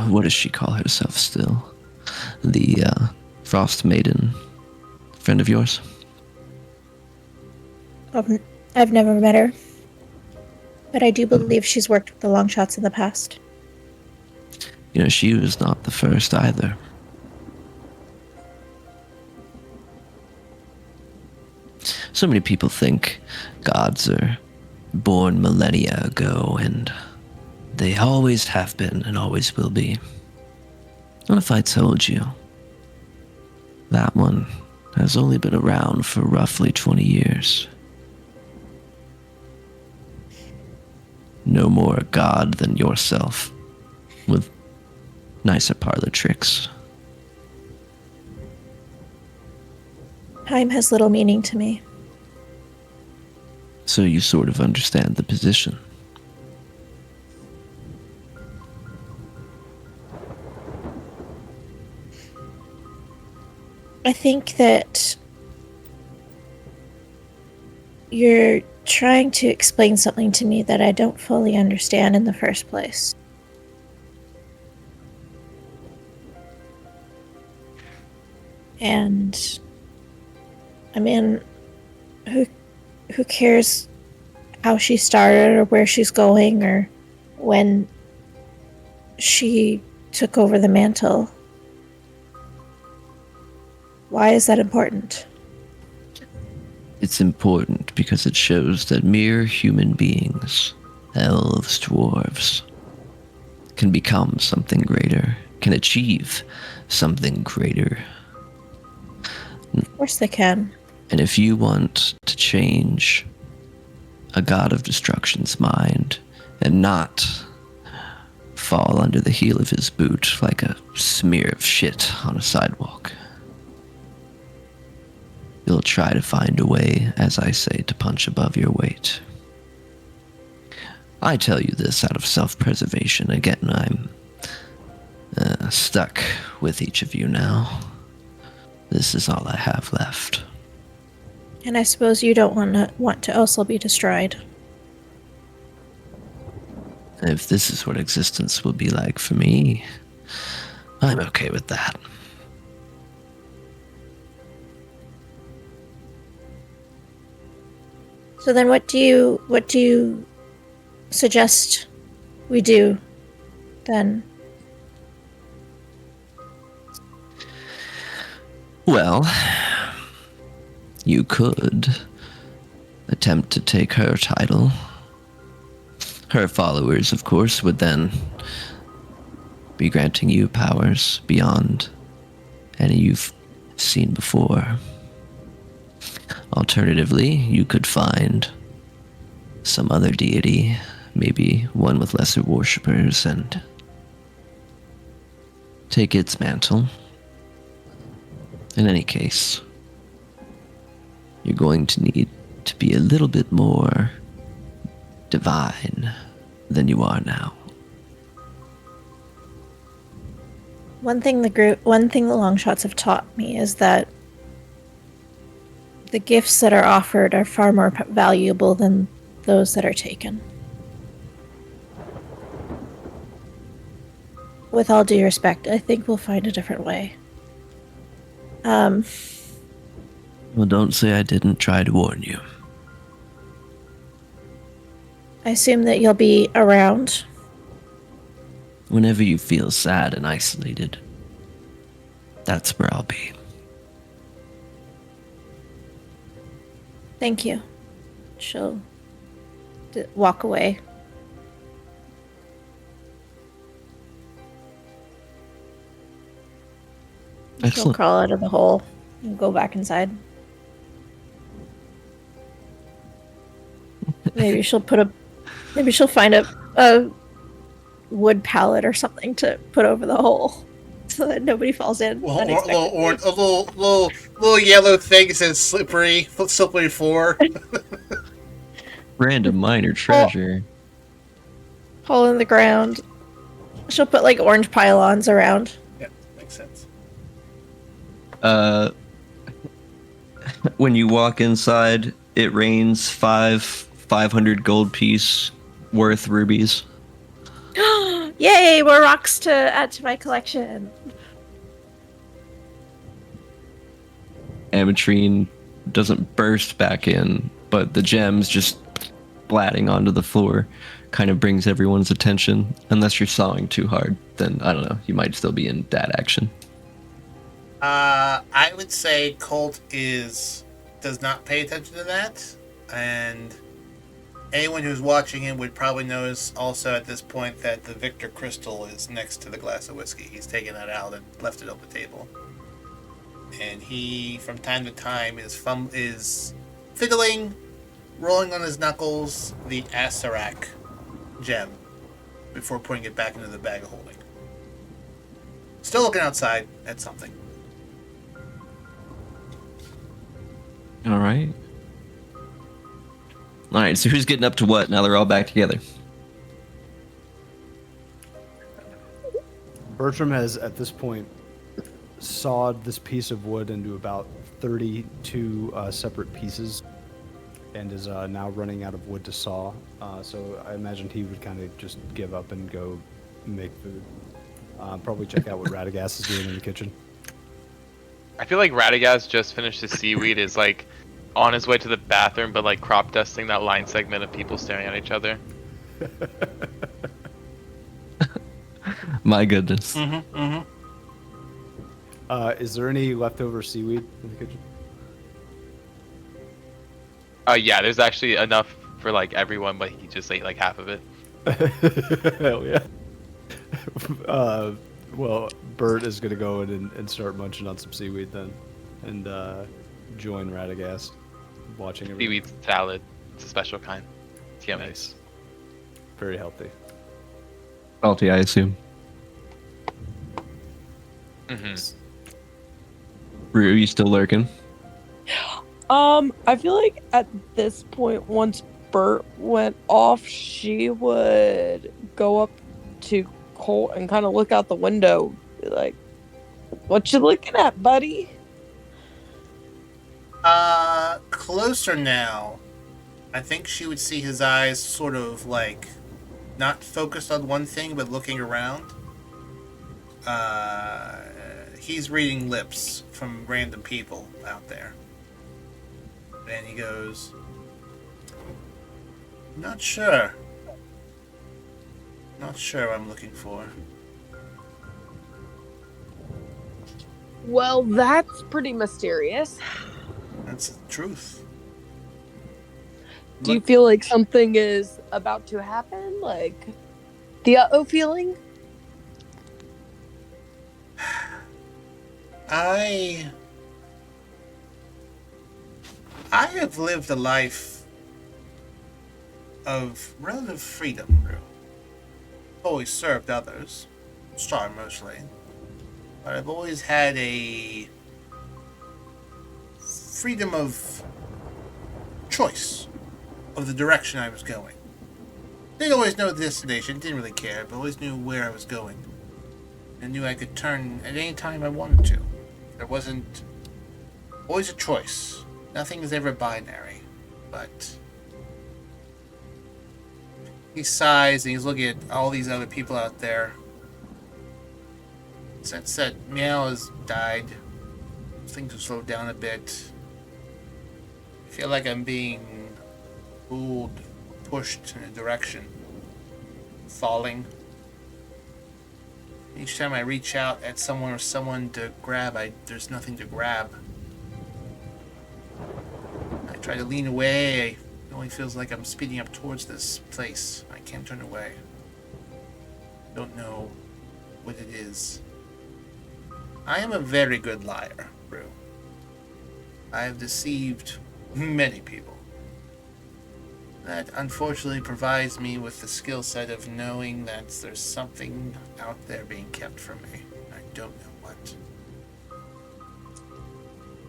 what does she call herself still? The Frost Maiden friend of yours? I've never met her, but I do believe she's worked with the Longshots in the past. You know, she was not the first either. So many people think gods are born millennia ago, and they always have been and always will be. What if I told you that one has only been around for roughly 20 years? No more a god than yourself, with nicer parlor tricks. Time has little meaning to me. So you sort of understand the position. I think that you're trying to explain something to me that I don't fully understand in the first place. And I mean, who cares how she started or where she's going or when she took over the mantle? Why is that important? It's important because it shows that mere human beings, elves, dwarves, can become something greater, can achieve something greater course they can. And if you want to change a god of destruction's mind and not fall under the heel of his boot like a smear of shit on a sidewalk, you'll try to find a way, as I say, to punch above your weight. I tell you this out of self-preservation. Again, I'm stuck with each of you now. This is all I have left. And I suppose you don't want to also be destroyed. If this is what existence will be like for me, I'm okay with that. So then what do you suggest we do then? Well, you could attempt to take her title. Her followers, of course, would then be granting you powers beyond any you've seen before. Alternatively, you could find some other deity, maybe one with lesser worshippers, and take its mantle. In any case, you're going to need to be a little bit more divine than you are now. One thing the Longshots have taught me is that the gifts that are offered are far more valuable than those that are taken. With all due respect, I think we'll find a different way. Well, don't say I didn't try to warn you. I assume that you'll be around. Whenever you feel sad and isolated, that's where I'll be. Thank you. She'll walk away. She'll Excellent. crawl out of the hole and go back inside. Maybe she'll find a wood pallet or something to put over the hole so that nobody falls in. A little yellow thing that says slippery floor. Random minor treasure. Hole in the ground. She'll put like orange pylons around. Yeah, makes sense. When you walk inside, it rains 500 gold piece worth rubies. Yay, more rocks to add to my collection. Ametrine doesn't burst back in, but the gems just splatting onto the floor kind of brings everyone's attention. Unless you're sawing too hard, then I don't know, you might still be in that action. I would say Colt does not pay attention to that, and anyone who's watching him would probably notice also at this point that the Victor crystal is next to the glass of whiskey. He's taken that out and left it on the table. And he, from time to time, is fiddling, rolling on his knuckles, the Asarak gem before putting it back into the bag of holding. Still looking outside at something. Alright, so who's getting up to what now they're all back together? Bertram has, at this point, sawed this piece of wood into about 32 separate pieces and is now running out of wood to saw. So I imagined he would kind of just give up and go make food. Probably check out what Radegast is doing in the kitchen. I feel like Radegast just finished his seaweed, is like on his way to the bathroom, but like crop dusting that line segment of people staring at each other. My goodness. Is there any leftover seaweed in the kitchen? Yeah, there's actually enough for like everyone, but he just ate like half of it. Hell yeah. Well, Burt is going to go in and start munching on some seaweed then. And join Radegast, watching everything. Seaweed salad. It's a special kind. It's yummy. Nice. Very healthy. Salty, I assume. Mm-hmm. Rue, you still lurking? I feel like at this point, once Burt went off, she would go up to Colt and kind of look out the window, be like, "What you looking at, buddy?" Closer now. I think she would see his eyes sort of like not focused on one thing, but looking around. He's reading lips from random people out there. And he goes, Not sure what I'm looking for. Well, that's pretty mysterious. That's the truth. Do you feel like something is about to happen? Like the uh-oh feeling? I have lived a life of relative freedom, really. Always served others, Star mostly, but I've always had a freedom of choice of the direction I was going. Didn't always know the destination, didn't really care, but always knew where I was going. I knew I could turn at any time I wanted to. There wasn't always a choice. Nothing is ever binary, but he sighs and he's looking at all these other people out there. Since that Meow has died, things have slowed down a bit. I feel like I'm being pulled, pushed in a direction, falling. Each time I reach out at someone or someone to grab, there's nothing to grab. I try to lean away. It only feels like I'm speeding up towards this place. I can't turn away. Don't know what it is. I am a very good liar, Rue. I have deceived many people. That unfortunately provides me with the skill set of knowing that there's something out there being kept from me. I don't know what.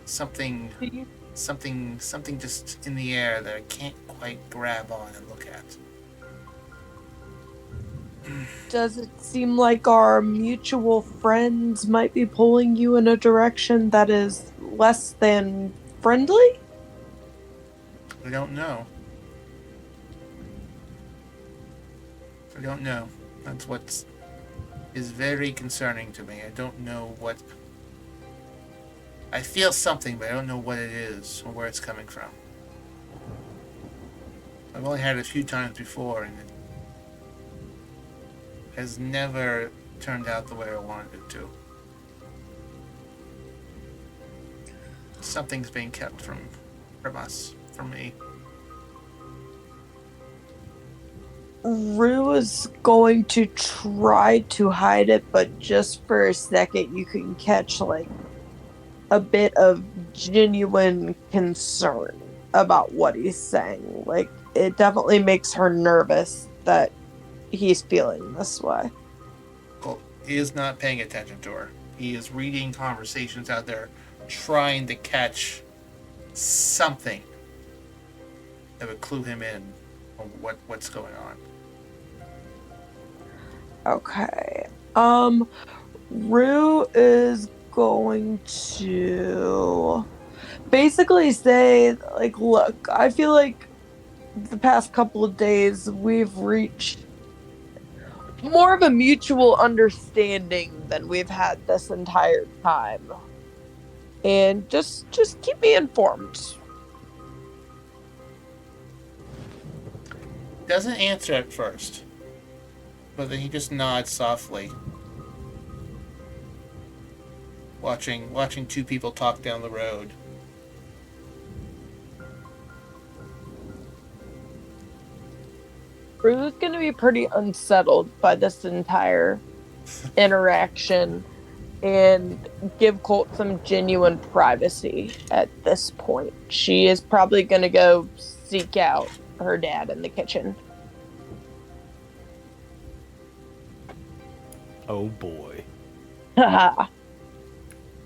Something just in the air that I can't quite grab on and look at. Does it seem like our mutual friends might be pulling you in a direction that is less than friendly? I don't know. That's what is very concerning to me. I don't know what... I feel something, but I don't know what it is or where it's coming from. I've only had it a few times before, and it has never turned out the way I wanted it to. Something's being kept from us, from me. Rue is going to try to hide it, but just for a second you can catch like a bit of genuine concern about what he's saying. Like, it definitely makes her nervous that he's feeling this way. Well, he is not paying attention to her. He is reading conversations out there, trying to catch something that would clue him in on what's going on. Okay. Rue is going to basically say, like, look, I feel like the past couple of days we've reached more of a mutual understanding than we've had this entire time. And just keep me informed. Doesn't answer at first, but then he just nods softly, watching two people talk down the road. Rue's going to be pretty unsettled by this entire interaction. and give Colt some genuine privacy at this point. She is probably going to go seek out her dad in the kitchen. Oh boy. Haha.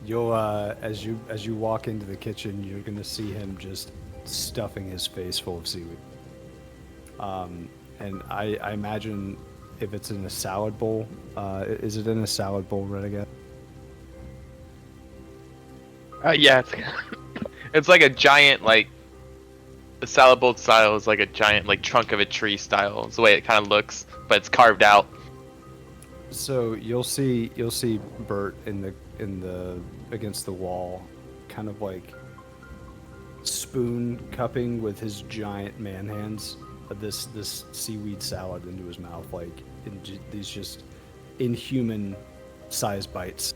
You'll as you walk into the kitchen, you're gonna see him just stuffing his face full of seaweed. And I imagine if it's in a salad bowl, is it in a salad bowl, Radegast? Yeah, it's like a giant, like, the salad bowl style is like a giant, like, trunk of a tree style. It's the way it kind of looks, but it's carved out. So you'll see Burt in the against the wall, kind of like spoon cupping with his giant man hands this seaweed salad into his mouth, like in these just inhuman size bites.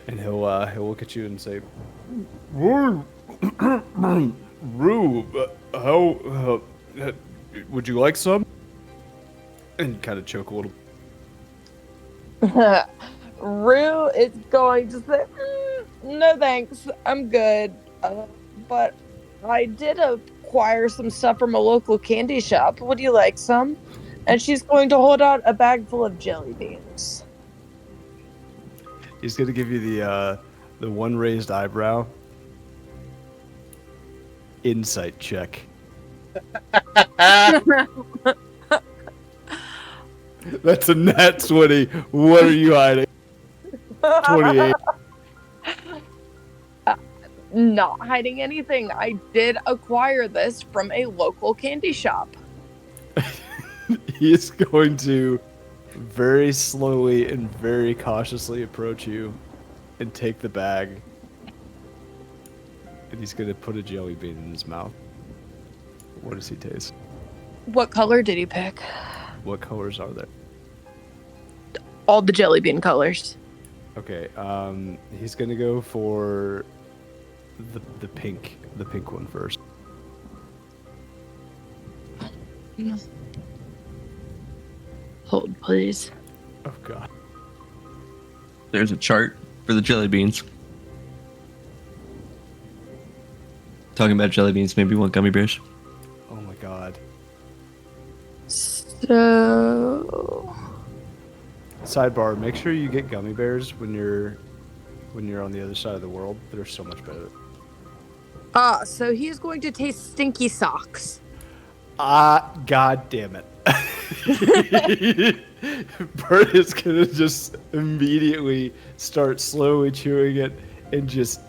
And he'll look at you and say, Rue, how would you like some? And kind of choke a little. Rue is going to say, no thanks, I'm good. But I did acquire some stuff from a local candy shop. Would you like some? And she's going to hold out a bag full of jelly beans. He's gonna give you the one raised eyebrow. Insight check. That's a nat 20. What are you hiding? 28. Not hiding anything. I did acquire this from a local candy shop. He is going to very slowly and very cautiously approach you and take the bag. And he's going to put a jelly bean in his mouth. What does he taste? What color did he pick? What colors are there? All the jelly bean colors. Okay, he's gonna go for the pink one first. Hold, please. Oh god. There's a chart for the jelly beans. Talking about jelly beans, maybe you want gummy bears? Oh my god. So Sidebar, make sure you get gummy bears when you're on the other side of the world. They're so much better. So he's going to taste stinky socks. God damn it. Burt is gonna just immediately start slowly chewing it and just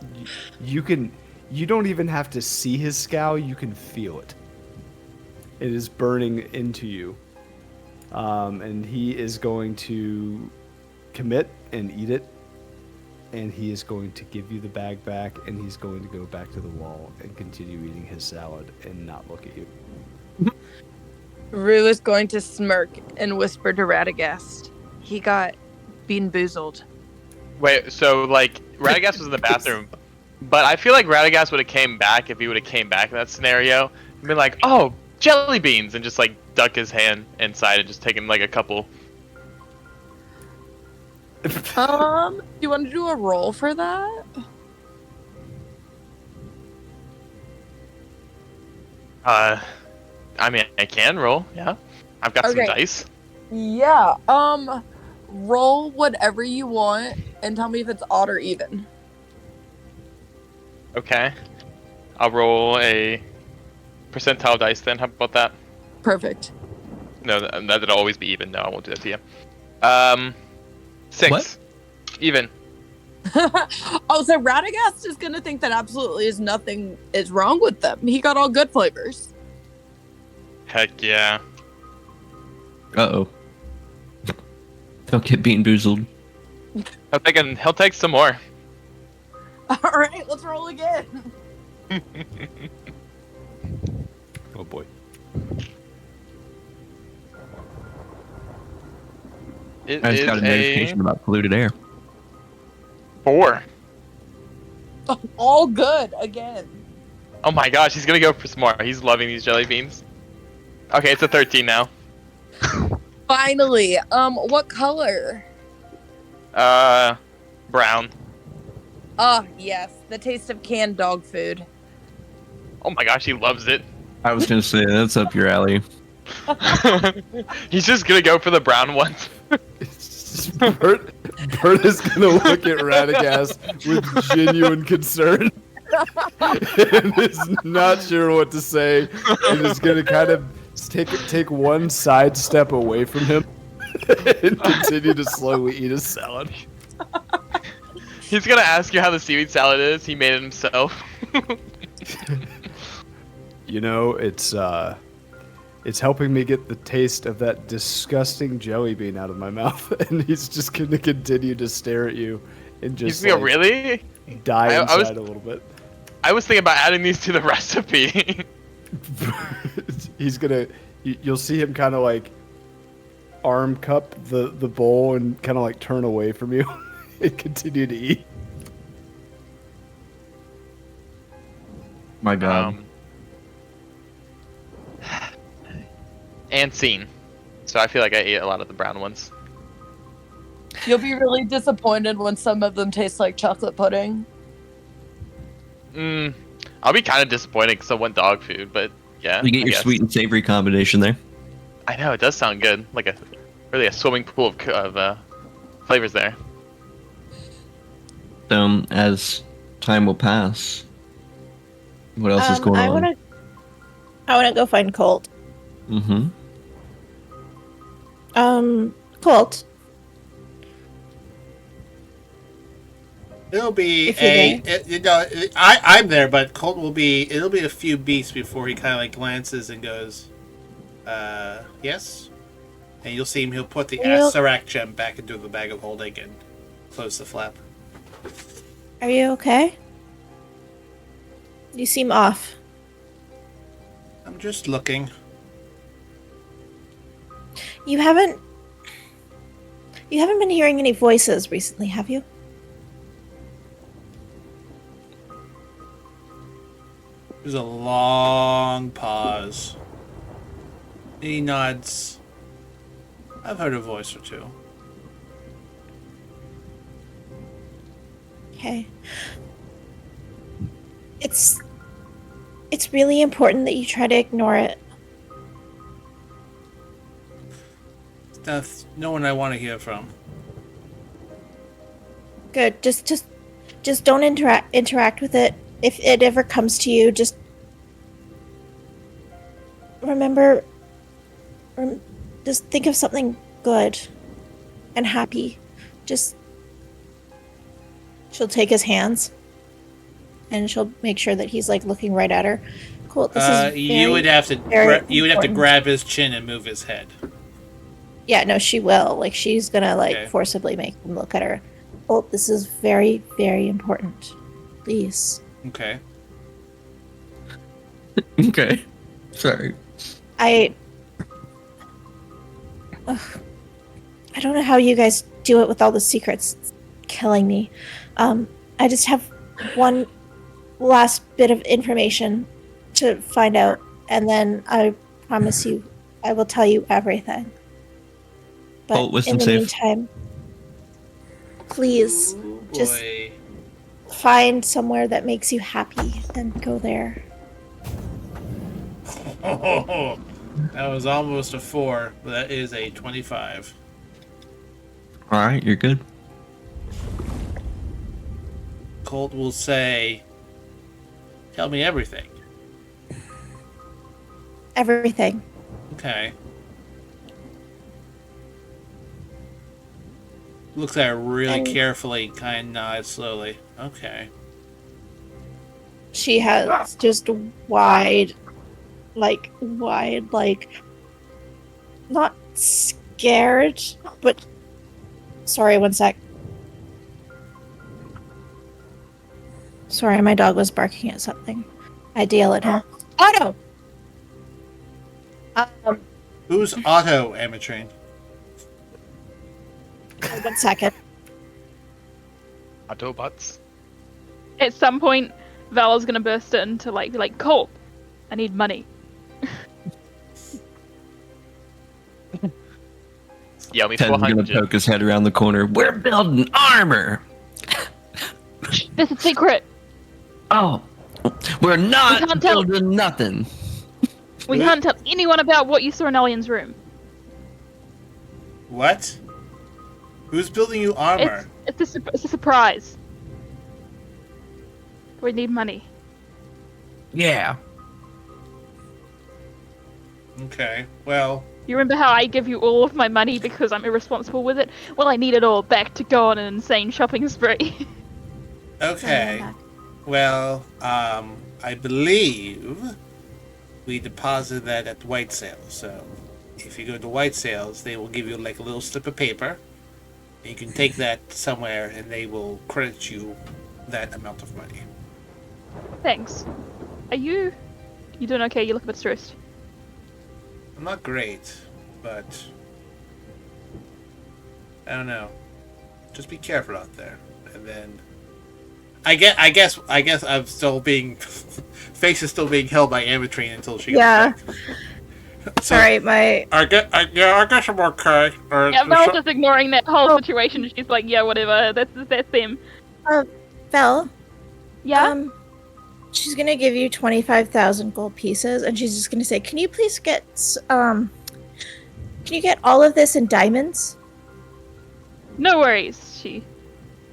you don't even have to see his scowl, you can feel it. It is burning into you. And he is going to commit and eat it. And he is going to give you the bag back, and he's going to go back to the wall and continue eating his salad and not look at you. Rue is going to smirk and whisper to Radegast. He got bean-boozled. Wait, so, like, Radegast was in the bathroom, but I feel like Radegast would have came back if he would have came back in that scenario and been like, oh, jelly beans, and just, like, duck his hand inside and just take him, like, a couple. Do you want to do a roll for that? I mean, I can roll, yeah. I've got some dice. Yeah, roll whatever you want and tell me if it's odd or even. Okay. I'll roll a percentile dice then. How about that? Perfect. No, that'll always be even. No, I won't do that to you. 6. What? Even. Oh, so Radegast is gonna think that absolutely nothing is wrong with them. He got all good flavors. Heck yeah. Uh-oh. Don't get bean-boozled. He'll take some more. All right, let's roll again. Oh boy. It I just is got a notification about polluted air. 4. All good again. Oh my gosh, he's gonna go for some more. He's loving these jelly beans. Okay, it's a 13 now. Finally, what color? Brown. Ah, yes, the taste of canned dog food. Oh my gosh, he loves it. I was gonna say that's up your alley. He's just gonna go for the brown ones. Burt is gonna look at Radegast with genuine concern and is not sure what to say, and is gonna kind of take one side step away from him and continue to slowly eat his salad. He's gonna ask you how the seaweed salad is. He made it himself. You know, it's helping me get the taste of that disgusting jelly bean out of my mouth, and he's just gonna continue to stare at you and just He's gonna really die inside a little bit. I was thinking about adding these to the recipe. He's gonna. You'll see him kind of like arm cup the bowl and kind of like turn away from you and continue to eat. My God. And scene. So I feel like I ate a lot of the brown ones. You'll be really disappointed when some of them taste like chocolate pudding. I'll be kind of disappointed because I want dog food, but yeah. You get I your guess. sweet and savory combination there. I know, it does sound good. Like a swimming pool of flavors there. So, as time will pass, what else is going on? I wanna go find Colt. Mm-hmm. Colt. It'll be If you're I'm there, but Colt it'll be a few beats before he kind of like glances and goes, yes? And you'll see him, he'll put the Serac gem back into the bag of holding and close the flap. Are you okay? You seem off. I'm just looking. You haven't been hearing any voices recently, have you? There's a long pause. He nods. I've heard a voice or two. Okay. It's really important that you try to ignore it. That's no one I want to hear from. Good. Just don't interact with it. If it ever comes to you, just remember. Just think of something good and happy. She'll take his hands, and she'll make sure that he's like looking right at her. Cool. This is you would have to grab his chin and move his head. Yeah, no, she will. Like, she's gonna forcibly make him look at her. Oh, this is very, very important. Please. Okay. Okay. Sorry. I don't know how you guys do it with all the secrets. It's killing me. I just have one last bit of information to find out, and then I promise you I will tell you everything. But in the meantime, please just find somewhere that makes you happy and go there. Oh, that was almost a 4, but that is a 25. All right, you're good. Colt will say, "Tell me everything." Everything. Okay. Looks at her really carefully, kind of nods slowly. Okay. She has just wide, not scared, but sorry, one sec. Sorry, my dog was barking at something. I'd yell at him. Otto! Who's Otto, Ametrine? 1 second. Autobots. At some point, Vala's gonna burst into be like, Colt, I need money. You owe me Ted's gonna 400. poke his head around the corner. We're building armor. This is secret. Oh, we're We not can't tell- building nothing. We can't tell anyone about what you saw in Alien's room. What? Who's building you armor? It's a surprise. We need money. Yeah. Okay, well, You remember how I give you all of my money because I'm irresponsible with it? Well, I need it all back to go on an insane shopping spree. okay. Well, I believe we deposited that at White Sales. So if you go to White Sales, they will give you like a little slip of paper. And you can take that somewhere and they will credit you that amount of money. Thanks. Are you doing okay? You look a bit stressed. I'm not great, but I don't know. Just be careful out there. And then I guess I'm still being face is still being held by Ametrine until she gets Yeah. back. So, Sorry, my I guess I'm okay. Yeah, Val's just ignoring that whole situation. She's like, yeah, whatever. That's them. Val. Yeah. She's gonna give you 25,000 gold pieces, and she's just gonna say, "Can you please get can you get all of this in diamonds?" No worries. She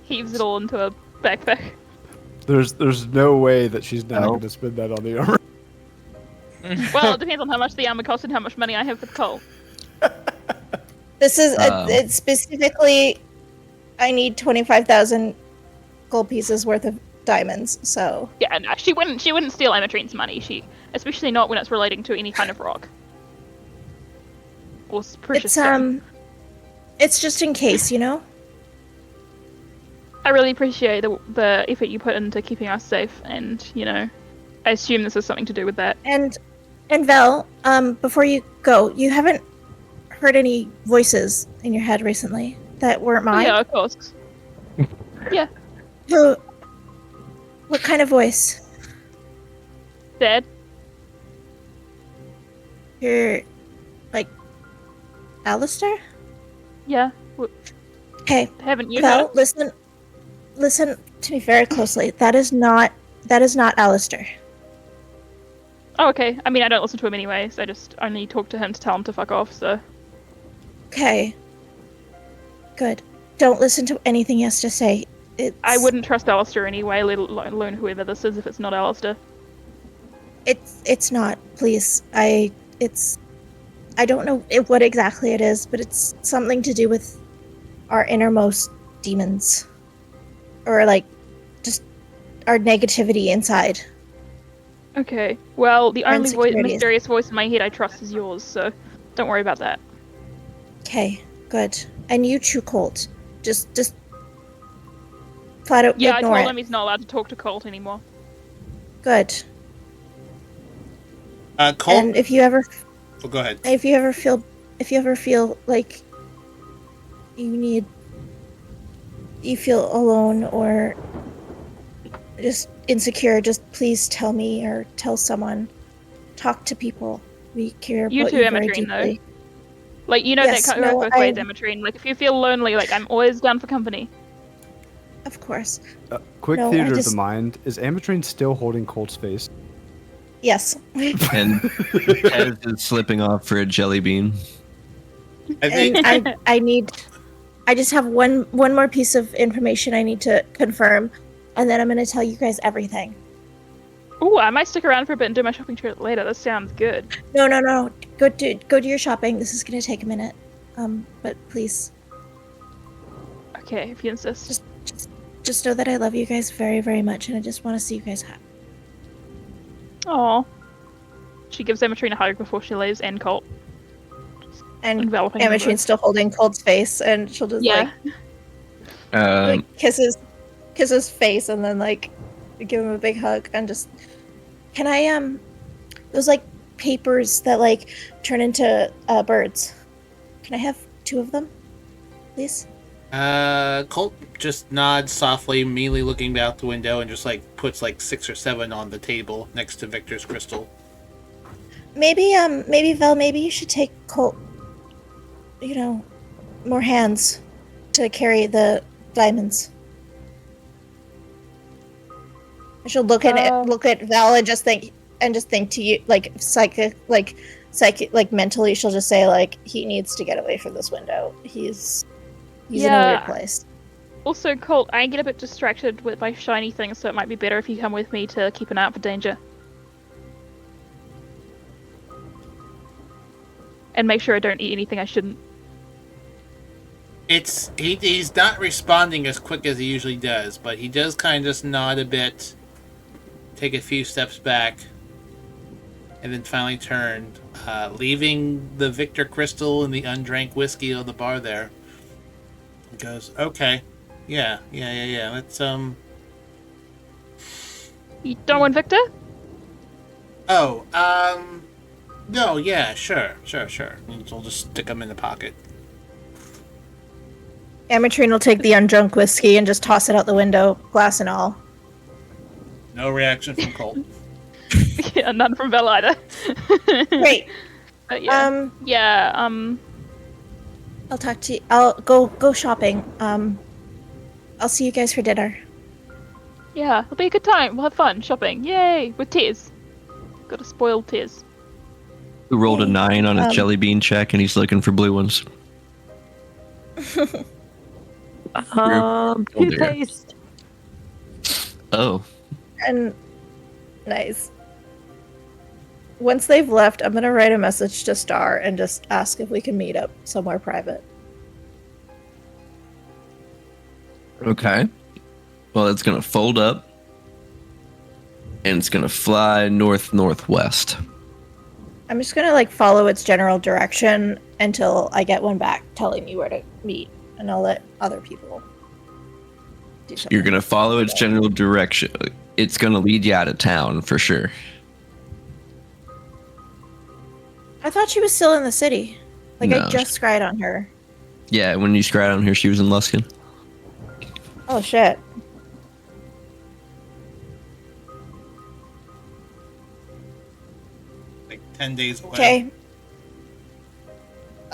heaves it all into a backpack. There's no way that she's not No. going to spend that on the armor. Well, it depends on how much the armor costs and how much money I have for the coal. This is Um. it's specifically, I need 25,000 gold pieces worth of diamonds. So Yeah, no, she wouldn't steal Ametrine's money. Especially not when it's relating to any kind of rock or precious it's stone. it's just in case, you know. I really appreciate the effort you put into keeping us safe, and I assume this has something to do with that. And Val, before you go, you haven't heard any voices in your head recently that weren't mine. Yeah, of course. Yeah, Who? What kind of voice? Dad. You're like Alistair? Yeah, Okay, haven't you Val, heard? listen to me very closely. That is not Alistair. Oh, okay. I mean, I don't listen to him anyways. I just only talk to him to tell him to fuck off. So Okay. Good. Don't listen to anything he has to say. I wouldn't trust Alistair anyway, let alone whoever this is if it's not Alistair. It's not. Please. I don't know what exactly it is, but it's something to do with our innermost demons, or like just our negativity inside. Okay. Well, the only Insecurities. mysterious voice in my head I trust is yours, so don't worry about that. Okay. Good. And you too, Colt. Just flat out Yeah, I ignore told it. him he's not allowed to talk to Colt anymore. Good. Colt. And if you ever Oh, go ahead. if you ever feel like you feel alone or just insecure, just please tell me or tell someone. Talk to people. We care You about too, you very Ametrine, though. deeply. Like, Yes, that can't no, go both ways, Ametrine. Like, if you feel lonely, like, I'm always down for company. Of course. Quick No, I theater of just- the mind. Is Ametrine still holding Colt's face? Yes. And Ted is slipping off for a jelly bean. I think And I just have one more piece of information I need to confirm, and then I'm gonna tell you guys everything. Ooh, I might stick around for a bit and do my shopping trip later. That sounds good. No. Go do your shopping. This is gonna take a minute. But please, Okay, if you insist. just know that I love you guys very, very much, and I just want to see you guys happy. Aw. She gives Ametrine a hug before she leaves, and Colt. And Enveloping them Ametrine's still holding Colt's face, and she'll just Yeah. like kiss his face, and then like give him a big hug, and just can I those like papers that like turn into birds. Can I have 2 of them, please? Colt just nods softly, immediately looking out the window, and just like puts like 6 or 7 on the table next to Victor's crystal. Maybe Val, maybe you should take Colt, more hands to carry the diamonds. I should look at Val and just think to you psychic mentally. She'll just say like he needs to get away from this window. He's in a weird place. Also, Colt, I get a bit distracted by shiny things, so it might be better if you come with me to keep an eye out for danger. And make sure I don't eat anything I shouldn't. He's not responding as quick as he usually does, but he does kind of just nod a bit, take a few steps back, and then finally turn, leaving the Victor Crystal and the undrank whiskey on the bar there. He goes, okay. Yeah. Let's, You don't want Victor? Oh, no, yeah, sure. We'll just stick them in the pocket. Ametrine will take the undrunk whiskey and just toss it out the window, glass and all. No reaction from Colt. Yeah, none from Belle either. Great. But yeah. I'll talk to you. I'll go shopping. I'll see you guys for dinner. Yeah, it'll be a good time. We'll have fun shopping. Yay! With tears. Got to spoil tears. Who rolled a 9 on his jelly bean check and he's looking for blue ones. Toothpaste. Oh. And nice. Once they've left, I'm gonna write a message to Star and just ask if we can meet up somewhere private. Okay. Well, it's gonna fold up, and it's gonna fly northwest. I'm just gonna follow its general direction until I get one back telling me where to meet, and I'll let other people do something. You're gonna follow its general direction. It's gonna lead you out of town for sure. I thought she was still in the city. No. I just scryed on her. Yeah, when you scryed on her, she was in Luskin. Oh shit. Like 10 days away.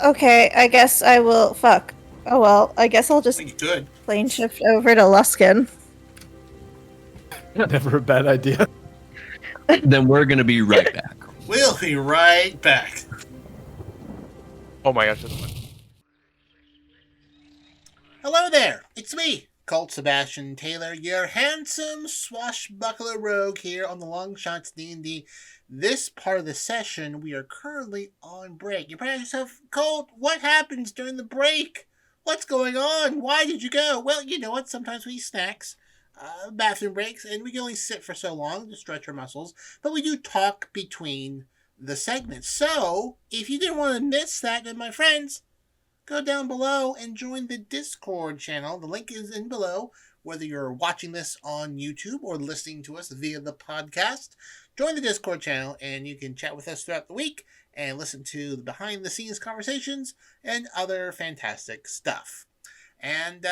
Okay, I guess I will. Fuck. Oh well, I guess I'll just Good. plane shift over to Luskin. Never a bad idea. Then we're gonna be right back. We'll be right back. Oh my gosh. Hello there, it's me, Colt Sebastian Taylor, your handsome swashbuckler rogue here on the Longshots D&D. This part of the session, we are currently on break. You're probably asking yourself, Colt, what happens during the break? What's going on? Why did you go? Well, you know what? Sometimes we eat snacks, bathroom breaks, and we can only sit for so long to stretch our muscles, but we do talk between the segments. So, if you didn't want to miss that, then my friends, go down below and join the Discord channel. The link is in below. Whether you're watching this on YouTube or listening to us via the podcast, join the Discord channel and you can chat with us throughout the week and listen to the behind-the-scenes conversations and other fantastic stuff. And,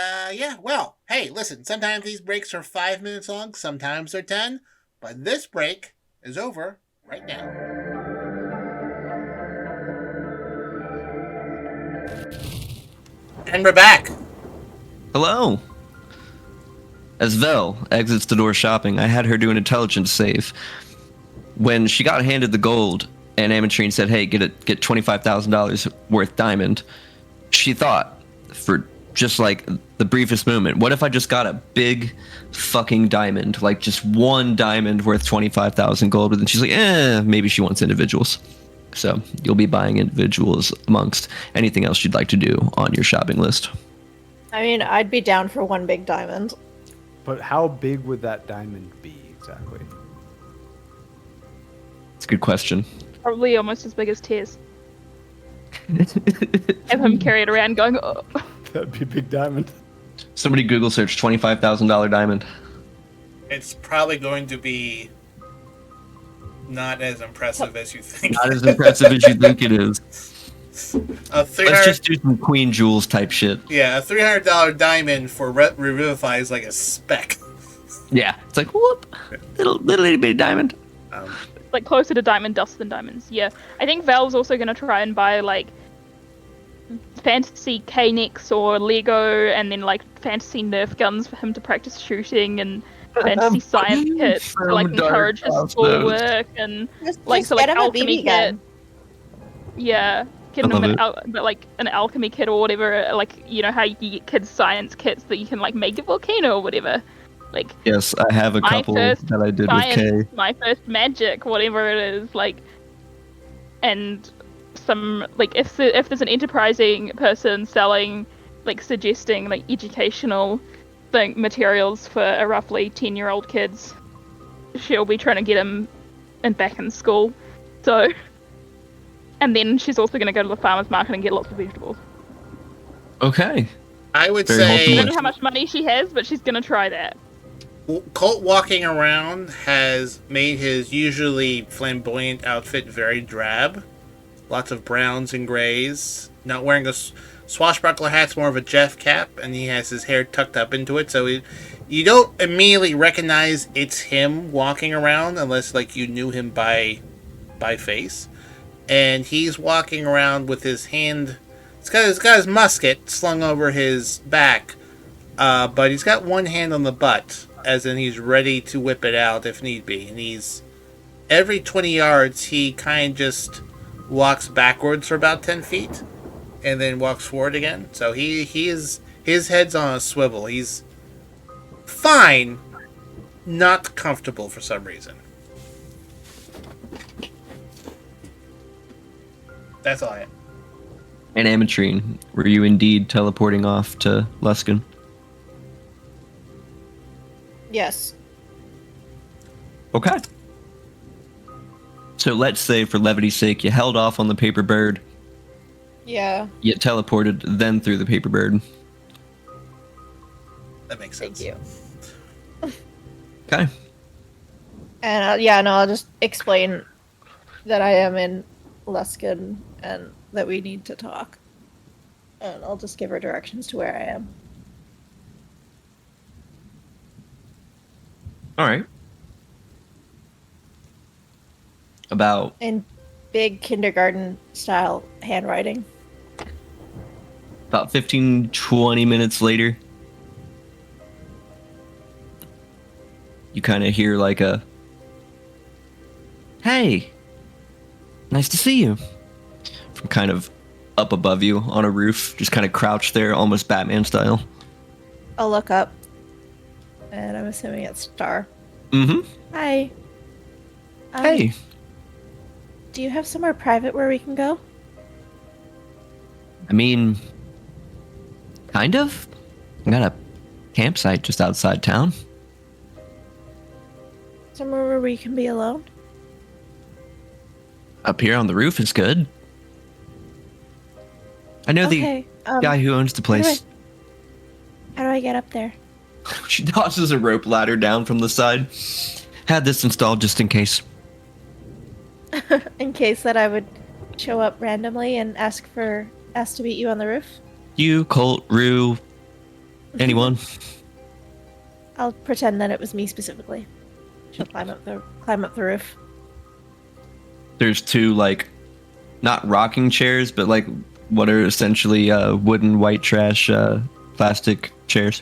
hey, listen, sometimes these breaks are 5 minutes long, sometimes they're 10, but this break is over right now. And we're back. Hello. As Vel exits the door shopping, I had her do an intelligence save. When she got handed the gold, and Ametrine said, "Hey, get $25,000 worth diamond," she thought, for just the briefest moment, what if I just got a big fucking diamond, just one diamond worth 25,000 gold? And she's like, maybe she wants individuals. So you'll be buying individuals amongst anything else you'd like to do on your shopping list. I mean, I'd be down for one big diamond. But how big would that diamond be exactly? It's a good question. Probably almost as big as tears. Have him carry it around going, oh. That'd be a big diamond. Somebody Google search $25,000 diamond. It's probably going to be not as impressive as you think. Not as impressive as you think it is. Let's just do some Queen Jewels type shit. Yeah, a $300 diamond for Revivify is like a speck. Yeah, it's like, whoop, little itty bitty diamond. Closer to diamond dust than diamonds. Yeah, I think Val's also gonna try and buy fantasy K-Nex or Lego, and then like fantasy Nerf guns for him to practice shooting, and fantasy science kits to like From dark encourage his cosmos. schoolwork, and like so like get him a alchemy BB gun. kit. Yeah, getting I him love but like an alchemy kit or whatever. Like you know how you get kids science kits that you can like make a volcano or whatever. Like Yes, I have a my couple first that I did science, with Kay. my first magic, whatever it is, like, and some like if there's an enterprising person selling, like suggesting like educational materials for a roughly 10-year-old kids, she'll be trying to get him back in school. So, and then she's also going to go to the farmer's market and get lots of vegetables. Okay. I would Very I say don't know how much money she has, but she's going to try that. Colt walking around has made his usually flamboyant outfit very drab. Lots of browns and grays. Not wearing a swashbuckler hat's more of a Jeff cap, and he has his hair tucked up into it, so you don't immediately recognize it's him walking around unless like you knew him by face. And he's walking around with his hand. He's got his musket slung over his back, but he's got one hand on the butt, as in he's ready to whip it out if need be. And he's every 20 yards he kind of just walks backwards for about 10 feet, and then walks forward again. So he is, his head's on a swivel. He's fine, not comfortable for some reason. That's all I have. And Ametrine, were you indeed teleporting off to Luskin? Yes. Okay. So let's say, for levity's sake, you held off on the paper bird, Yeah. you teleported, then threw the paper bird. That makes sense. Thank you. Okay. And I'll just explain that I am in Luskin and that we need to talk. And I'll just give her directions to where I am. All right. About In big kindergarten style handwriting. 15, 20 minutes later, you kind of hear like a, "Hey, nice to see you," from kind of up above you on a roof, just kind of crouched there, almost Batman style. I'll look up. And I'm assuming it's Star. Mm-hmm. Hi. Hey. Do you have somewhere private where we can go? I mean, kind of. I got a campsite just outside town. Somewhere where we can be alone? Up here on the roof is good. I know Okay. the guy who owns the place. How do I get up there? She tosses a rope ladder down from the side. Had this installed just in case. In case that I would show up randomly and ask to meet you on the roof? You, Colt, Rue, anyone? I'll pretend that it was me specifically. She'll climb up the roof. There's two, like, not rocking chairs, but like what are essentially wooden white trash plastic chairs.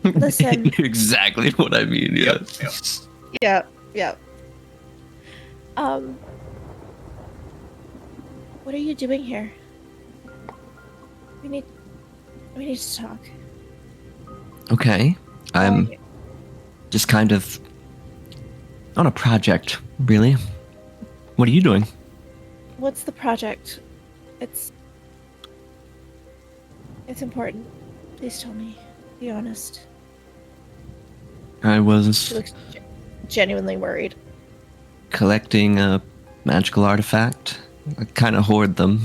Listen. Exactly what I mean, yeah. Yep. Yeah. What are you doing here? We need to talk. Okay. I'm just kind of on a project, really. What are you doing? What's the project? It's important. Please tell me. Be honest. I She was looks genuinely worried. collecting a magical artifact. I kind of hoard them,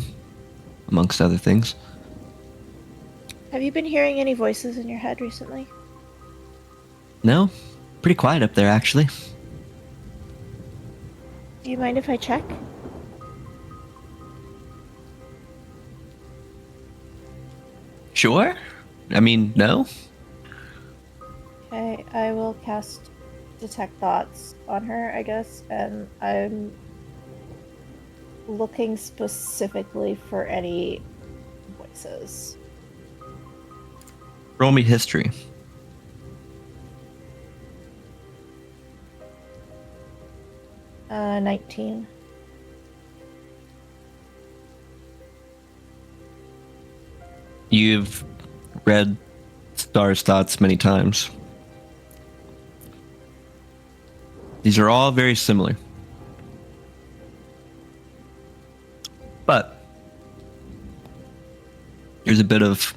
amongst other things. Have you been hearing any voices in your head recently? No? Pretty quiet up there, actually. Do you mind if I check? Sure? I mean, no? Okay, I will cast Detect Thoughts on her, I guess, and I'm looking specifically for any voices. Roll me history. Uh, 19. You've read Star's thoughts many times. These are all very similar. But there's a bit of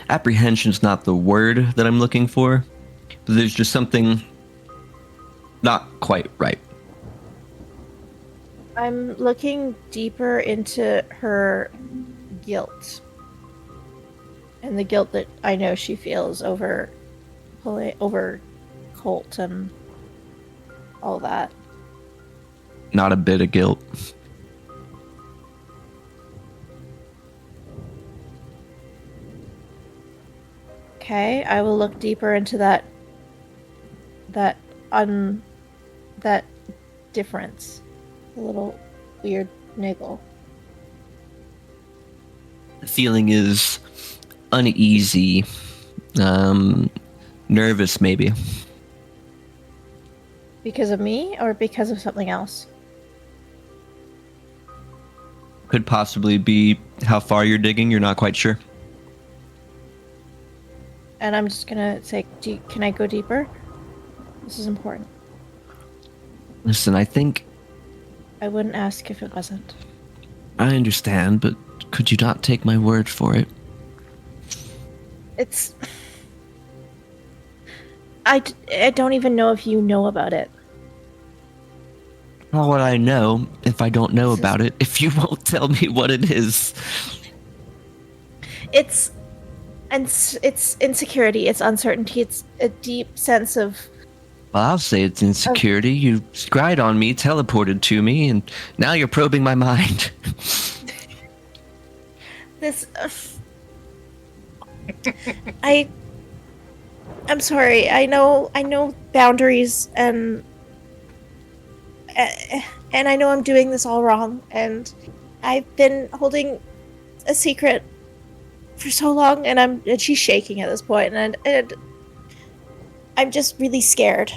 apprehension's not the word that I'm looking for, but there's just something not quite right. I'm looking deeper into her guilt. And the guilt that I know she feels over Colt and all that. Not a bit of guilt. Okay, I will look deeper into that difference. A little weird niggle. The feeling is uneasy, nervous maybe. Because of me or because of something else? Could possibly be how far you're digging, you're not quite sure. And I'm just gonna say, can I go deeper? This is important. Listen, I think I wouldn't ask if it wasn't. I understand, but could you not take my word for it? It's... I don't even know if you know about it. How would I know if I don't know about it, if you won't tell me what it is? It's insecurity, it's uncertainty, it's a deep sense of... Well, I'll say it's insecurity. You scryed on me, teleported to me, and now you're probing my mind. This... I'm sorry. I know boundaries, and I know I'm doing this all wrong, and I've been holding a secret for so long, and she's shaking at this point, and I'm just really scared.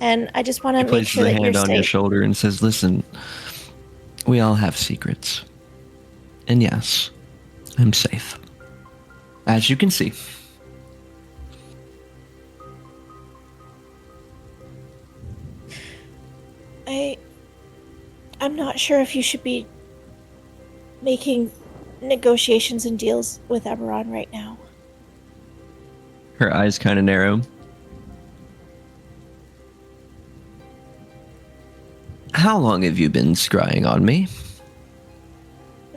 And I just want to make sure that you're safe. He places a hand on your shoulder and says, "Listen, we all have secrets. And yes, I'm safe. As you can see." I'm not sure if you should be making negotiations and deals with Eberron right now. Her eyes kind of narrow. How long have you been scrying on me?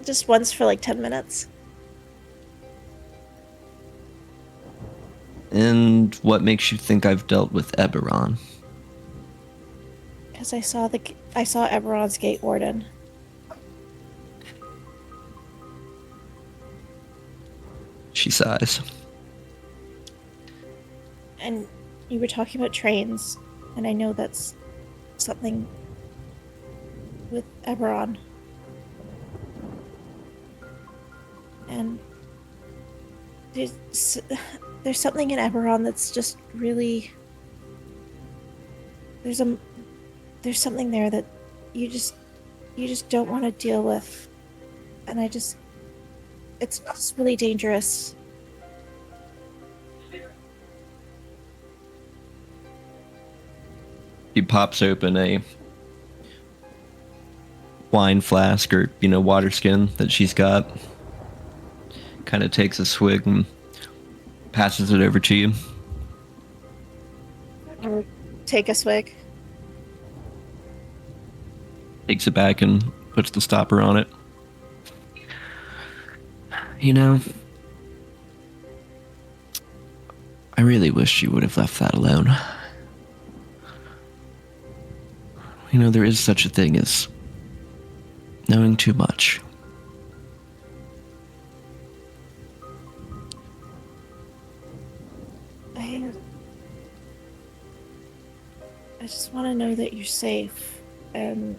Just once for like 10 minutes. And what makes you think I've dealt with Eberron? Because I saw Eberron's gate warden. She sighs. And you were talking about trains, and I know that's something with Eberron. And there's something in Eberron that's just really... There's something there that you just don't want to deal with. And it's just really dangerous. He pops open a wine flask or, water skin that she's got. Kind of takes a swig and passes it over to you. I'll take a swig. Takes it back and puts the stopper on it. I really wish you would have left that alone. There is such a thing as knowing too much. I just want to know that you're safe, and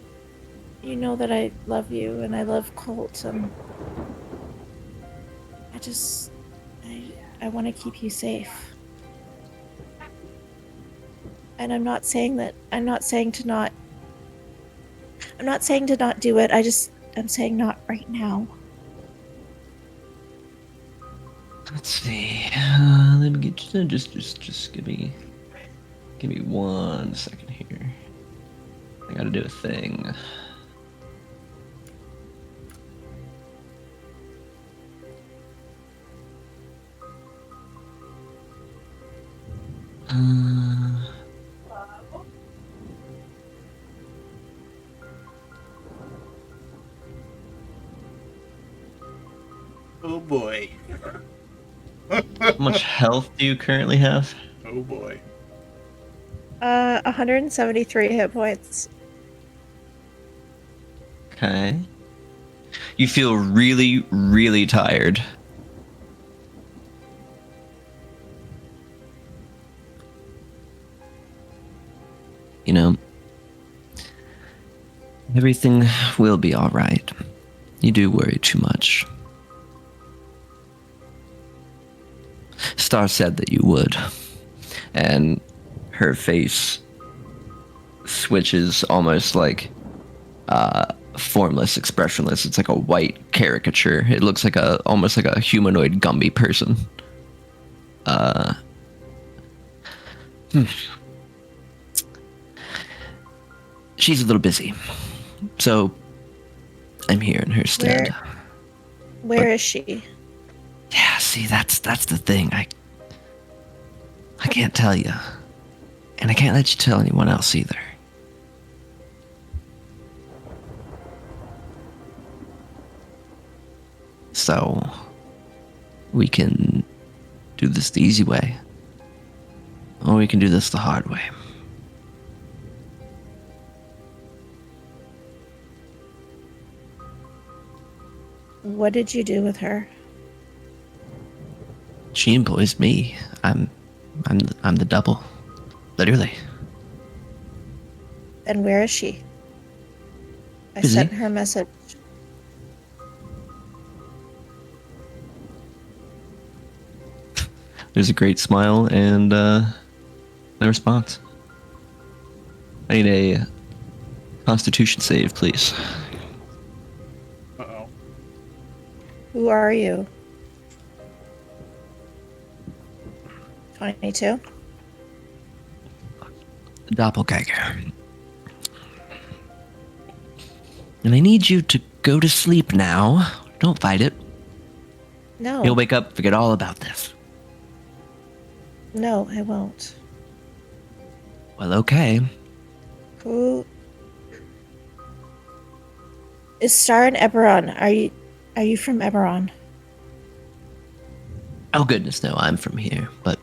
you know that I love you, and I love Colt, and I want to keep you safe. And I'm not saying to not do it. I'm saying not right now. Let's see. Let me get you. Just give me 1 second here. I gotta do a thing. Oh boy. How much health do you currently have? Oh boy. 173 hit points. Okay. You feel really, really tired. You know, everything will be all right. You do worry too much. Star said that you would. And her face switches almost like formless, expressionless. It's like a white caricature. It looks like almost like a humanoid Gumby person. She's a little busy, so I'm here in her stead. Where is she? Yeah, see, that's the thing. I can't tell you, and I can't let you tell anyone else either. So, we can do this the easy way, or we can do this the hard way. What did you do with her? She employs me. I'm the double, literally. And where is she? I Busy. sent her a message. There's a great smile and no response. I need a Constitution save, please. Uh-oh. Who are you? 22? Doppelganger. And I need you to go to sleep now. Don't fight it. No. You'll wake up, forget all about this. No, I won't. Well, okay. Who is Star and Eberron? Are you from Eberron? Oh goodness, no, I'm from here. But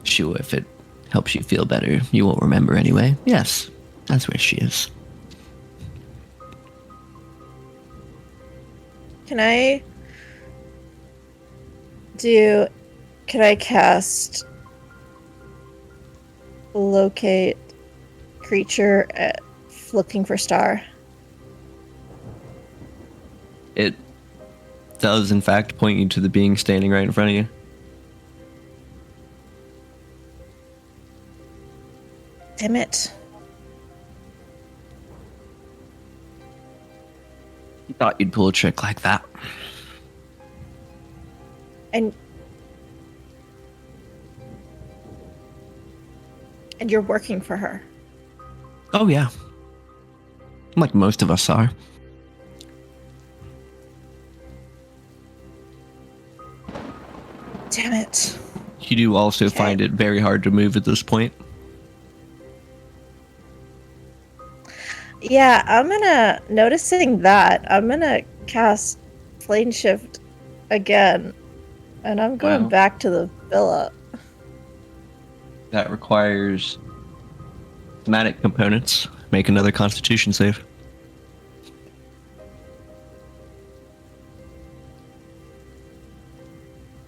sure, if it helps you feel better, you won't remember anyway. Yes, that's where she is. Can I cast locate creature at looking for Star? It does, in fact, point you to the being standing right in front of you. Damn it. You thought you'd pull a trick like that. And you're working for her. Oh, yeah. Like most of us are. Damn it. You do also Okay. find it very hard to move at this point. Yeah, noticing that, I'm gonna cast plane shift again. And I'm going Wow. back to the villa. That requires thematic components. Make another Constitution save.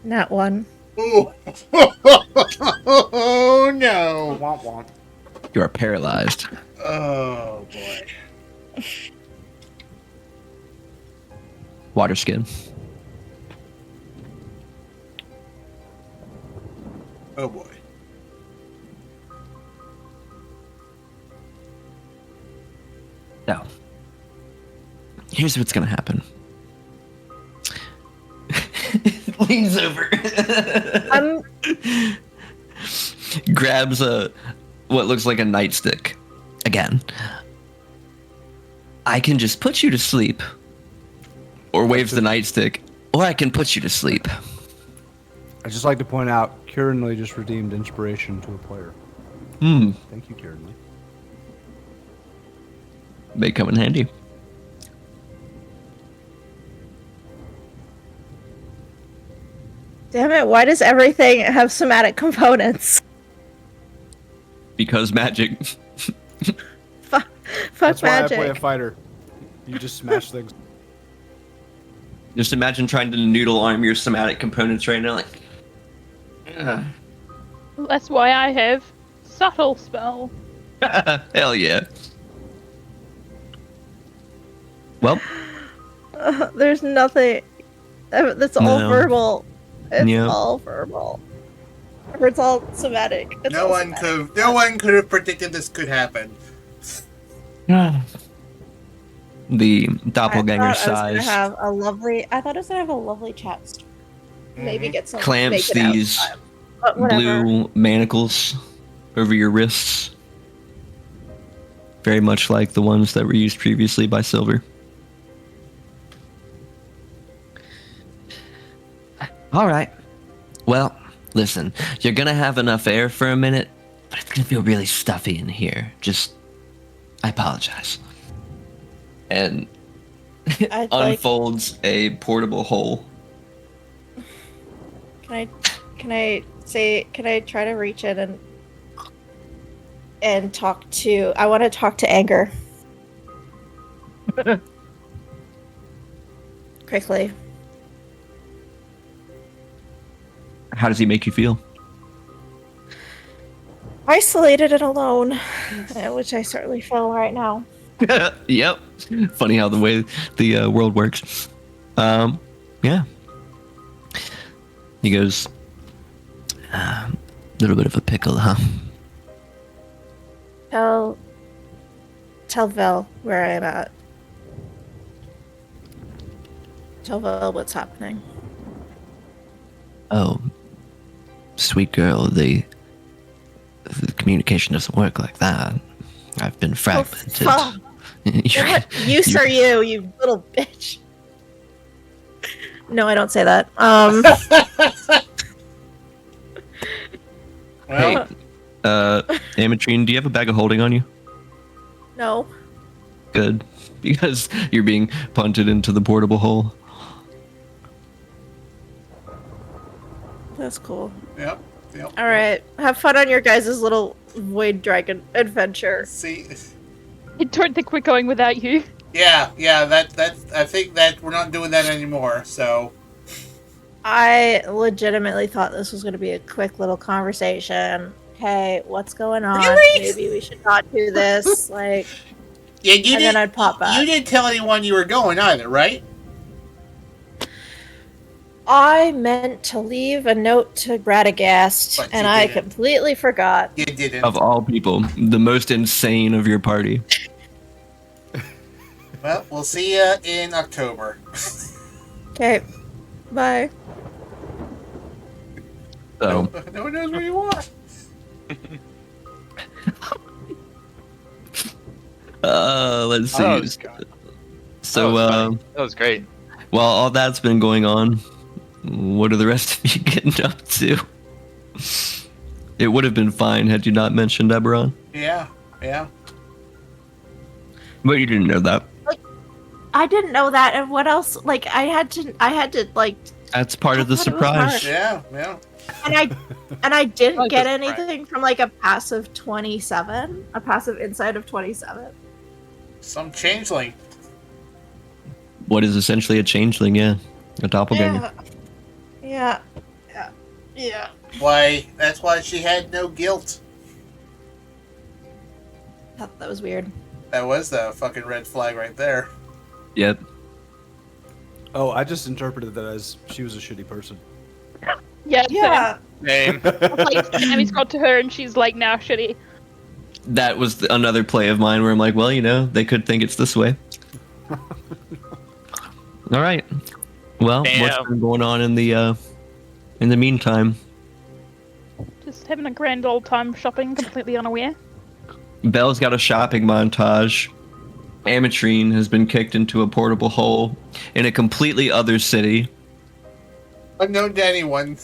Not one. Ooh. Oh no. Womp womp. You are paralyzed. Oh boy. Water skin. Oh boy. So, here's what's gonna happen. Leans over. Grabs what looks like a nightstick. Again. I can just put you to sleep. Or waves the nightstick. Or I can put you to sleep. I'd just like to point out, Kieranly just redeemed inspiration to a player. Thank you, Kieranly. May come in handy. Damn it, why does everything have somatic components? Because magic. Fuck That's magic. why I play a fighter. You just smash things. Just imagine trying to noodle arm your somatic components right now, like. Ugh. That's why I have subtle spell. Hell yeah. Well. There's nothing. That's all No. verbal. It's Yep. all verbal. Or it's all somatic. It's No all one somatic. no one could have predicted this could happen. The doppelganger I thought I size was gonna have a lovely. I thought I was gonna have a lovely chest. Maybe get some. clamps make it out these time. But whatever. blue manacles over your wrists. Very much like the ones that were used previously by Silver. All right. Well, listen, you're gonna have enough air for a minute, but it's gonna feel really stuffy in here. Just, I apologize. And I'd like- unfolds a portable hole. Can I try to reach in and talk to? I want to talk to Anger. Quickly. How does he make you feel? Isolated and alone, which I certainly feel right now. Yep. Funny how the way the world works. Yeah. He goes, little bit of a pickle, huh? Tell Vel where I'm at. Tell Vel what's happening. Oh, sweet girl, the communication doesn't work like that. I've been fragmented. fuck. What use are you, you little bitch? No, I don't say that. Hey, Ametrine, do you have a bag of holding on you? No. Good, because you're being punted into the portable hole. That's cool. Yep. All right. Have fun on your guys' little void dragon adventure. See. I don't think we're going without you. Yeah. That I think that we're not doing that anymore. So. I legitimately thought this was going to be a quick little conversation. Hey, what's going on? Really? Maybe we should not do this. Like, Yeah, and then I'd pop back. You didn't tell anyone you were going either, right? I meant to leave a note to Radegast, But you and I didn't. completely forgot. You didn't. Of all people, the most insane of your party. Well, we'll see you in October. Okay, bye. So, No one knows where you are. let's Oh, see. God. So, that was great. while all that's been going on, what are the rest of you getting up to? It would have been fine had you not mentioned Eberron, Yeah. but you didn't know that. I didn't know that, and what else? Like, I had to like, That's part of the I thought it was surprise. Yeah. and I didn't Like get a surprise. anything from like a passive 27, a passive insight of 27. Some changeling. What is essentially a changeling, yeah. A doppelganger. Yeah. Why? That's why she had no guilt. Thought that was weird. That was the fucking red flag right there. Yep. Oh, I just interpreted that as she was a shitty person. Yeah. Yeah. Name. Like, Sammy's got to her and she's like, now shitty. That was another play of mine where I'm like, well, they could think it's this way. All right. Well, Damn. what's been going on in the meantime? Just having a grand old time shopping, completely unaware. Belle's got a shopping montage. Ametrine has been kicked into a portable hole in a completely other city. Unknown to anyone.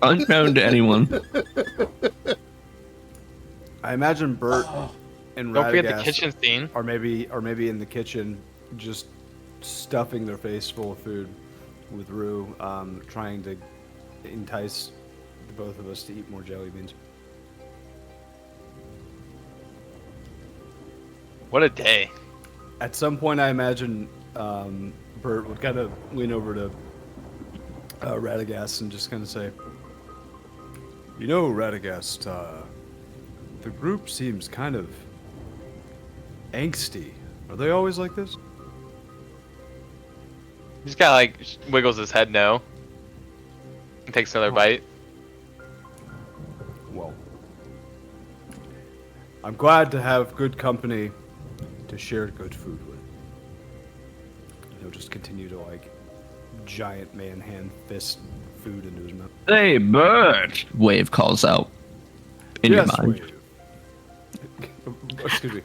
Unknown to anyone. I imagine Burt and Don't forget the Radegast kitchen scene. are maybe in the kitchen, just stuffing their face full of food with Rue, trying to entice the both of us to eat more jelly beans. What a day. At some point, I imagine Burt would kind of lean over to Radegast and just kind of say, "You know, Radegast, the group seems kind of angsty. Are they always like this?" He just kind of like wiggles his head no. And takes another bite. Well, I'm glad to have good company to share good food with. He'll just continue to like giant man hand fist food into his mouth. Hey, Burt! Wave calls out. In your mind. Wave. Excuse me.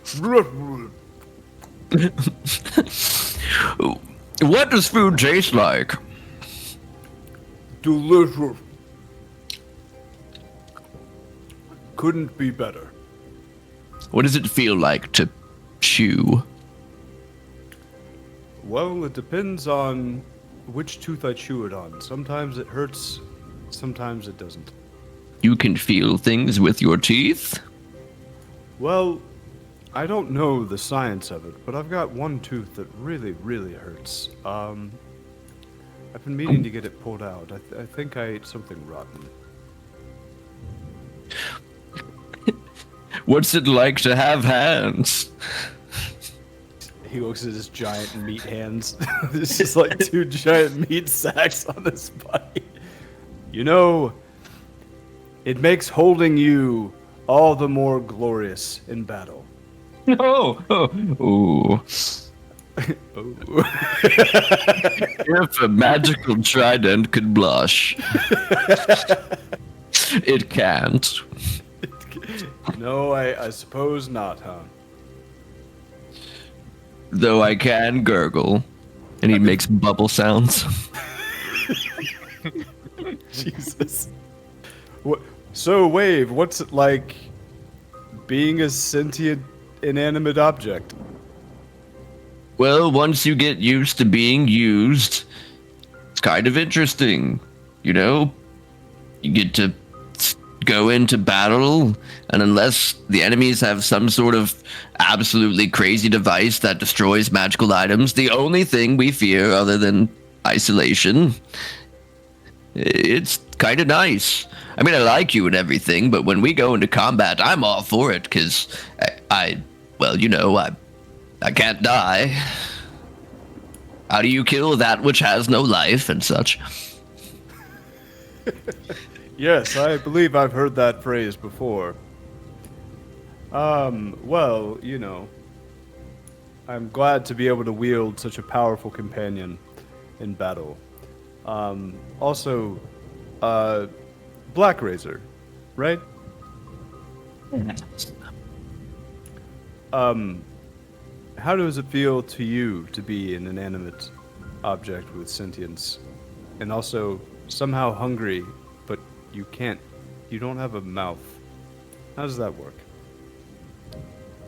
What does food taste like? Delicious. Couldn't be better. What does it feel like to chew? Well, it depends on which tooth I chew it on. Sometimes it hurts, sometimes it doesn't. You can feel things with your teeth? Well, I don't know the science of it, but I've got one tooth that really, really hurts. I've been meaning to get it pulled out. I think I ate something rotten. What's it like to have hands? He looks at his giant meat hands. There's just like two giant meat sacks on his body. You know, it makes holding you all the more glorious in battle. Ooh. If a magical trident could blush, it can't. No, I suppose not, huh? Though I can gurgle, and he makes bubble sounds. Jesus. What? So, Wave, what's it like being a sentient, inanimate object? Well, once you get used to being used, it's kind of interesting. You know, you get to go into battle, and unless the enemies have some sort of absolutely crazy device that destroys magical items, the only thing we fear other than isolation, it's kind of nice. I mean, I like you and everything, but when we go into combat, I'm all for it, because I can't die. How do you kill that which has no life and such? Yes, I believe I've heard that phrase before. Well, you know, I'm glad to be able to wield such a powerful companion in battle. Also, Black Razor, right? How does it feel to you to be an inanimate object with sentience, and also somehow hungry, but you don't have a mouth? How does that work?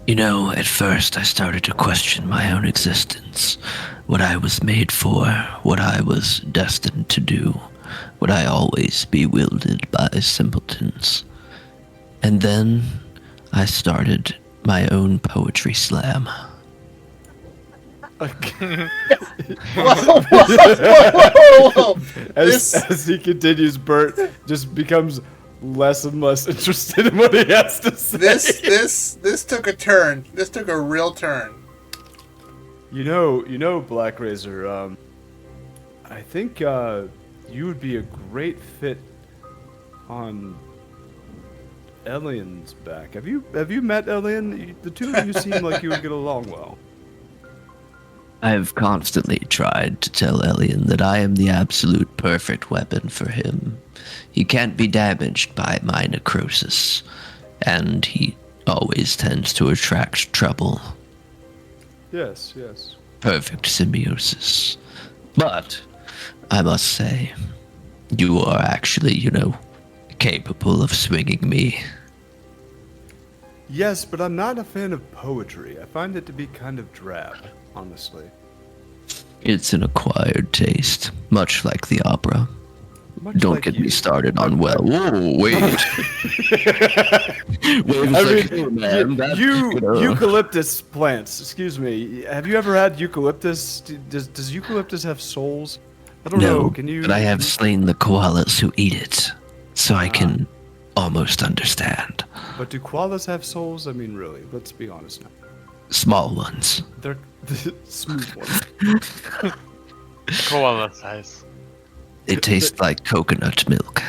You know, at first I started to question my own existence, what I was made for, what I was destined to do, would I always be wielded by simpletons? And then I started my own poetry slam. Whoa. As he continues, Burt just becomes less and less interested in what he has to say. This took a turn. This took a real turn. You know, Black Razor. I think you would be a great fit on Elian's back. Have you met Elian? The two of you seem like you would get along well. I've constantly tried to tell Elian that I am the absolute perfect weapon for him. He can't be damaged by my necrosis, and he always tends to attract trouble. Yes. Perfect symbiosis. But, I must say, you are actually, capable of swinging me. Yes, but I'm not a fan of poetry. I find it to be kind of drab, honestly. It's an acquired taste, much like the opera. Much Don't like get you. me started on well. Whoa, wait. Eucalyptus plants. Excuse me. Have you ever had eucalyptus? Does eucalyptus have souls? I don't know. Can you? But I have slain the koalas who eat it, so I can almost understand. But do koalas have souls? I mean, really. Let's be honest now. Small ones. They're smooth ones. Koala size. They taste like coconut milk.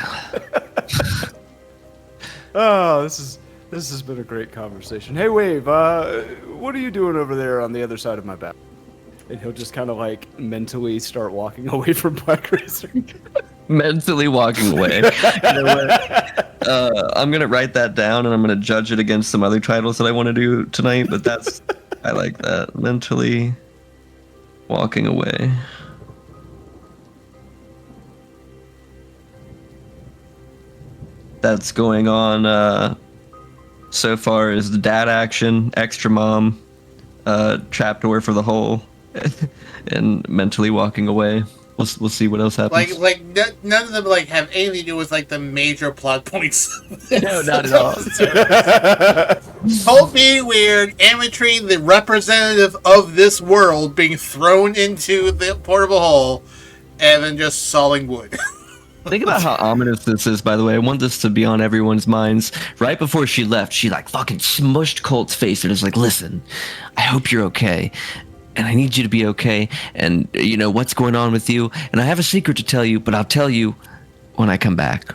Oh, this has been a great conversation. Hey, Wave. What are you doing over there on the other side of my back? And he'll just kind of like mentally start walking away from Black Razor. Mentally walking away. You know what? I'm gonna write that down, and I'm gonna judge it against some other titles that I want to do tonight. But I like that. Mentally walking away. That's going on so far is the dad action, extra mom, trapdoor for the hole, and mentally walking away. We'll see what else happens. None of them have anything to do with the major plot points. No, not at all. Colt being weird, Ametrine, the representative of this world, being thrown into the portable hole, and then just sawing wood. Think about how ominous this is, by the way. I want this to be on everyone's minds. Right before she left, she fucking smushed Colt's face and was like, listen, I hope you're okay. And I need you to be okay. And, what's going on with you? And I have a secret to tell you, but I'll tell you when I come back.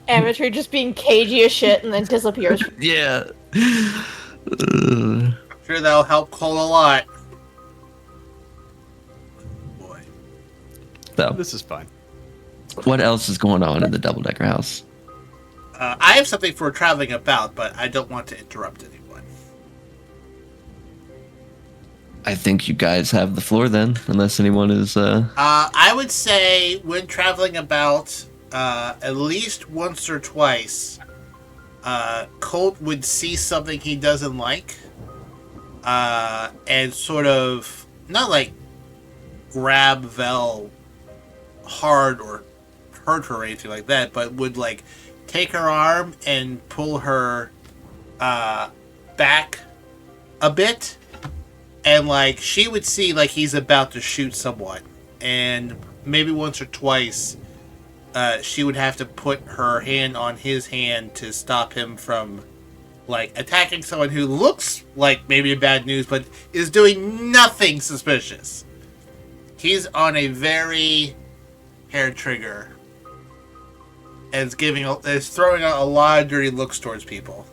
Ametrine just being cagey as shit and then disappears. Yeah. I'm sure that'll help Colt a lot. Boy. So, This is fine. what else is going on in the double-decker house? I have something for traveling about, but I don't want to interrupt anyone. I think you guys have the floor then, unless anyone is... I would say when traveling about, at least once or twice, Colt would see something he doesn't like, and sort of, not grab Vel hard or hurt her or anything like that, but would take her arm and pull her back a bit, and she would see he's about to shoot someone, and maybe once or twice she would have to put her hand on his hand to stop him from attacking someone who looks like maybe a bad news but is doing nothing suspicious. He's on a very hair trigger and is throwing out a lot of dirty looks towards people,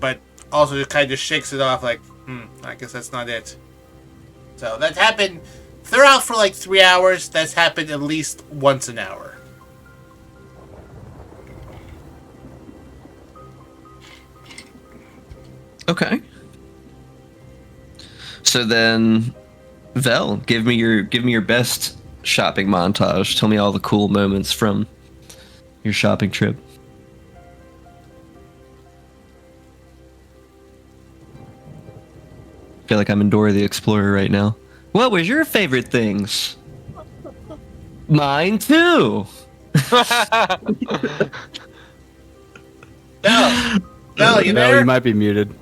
but also just kind of shakes it off I guess that's not it. So that's happened. They're out for 3 hours. That's happened at least once an hour. Okay. So then, Vel, give me your best shopping montage. Tell me all the cool moments from your shopping trip. I feel like I'm in Dora the Explorer right now. What was your favorite things? Mine too. No, you No, there? you might be muted.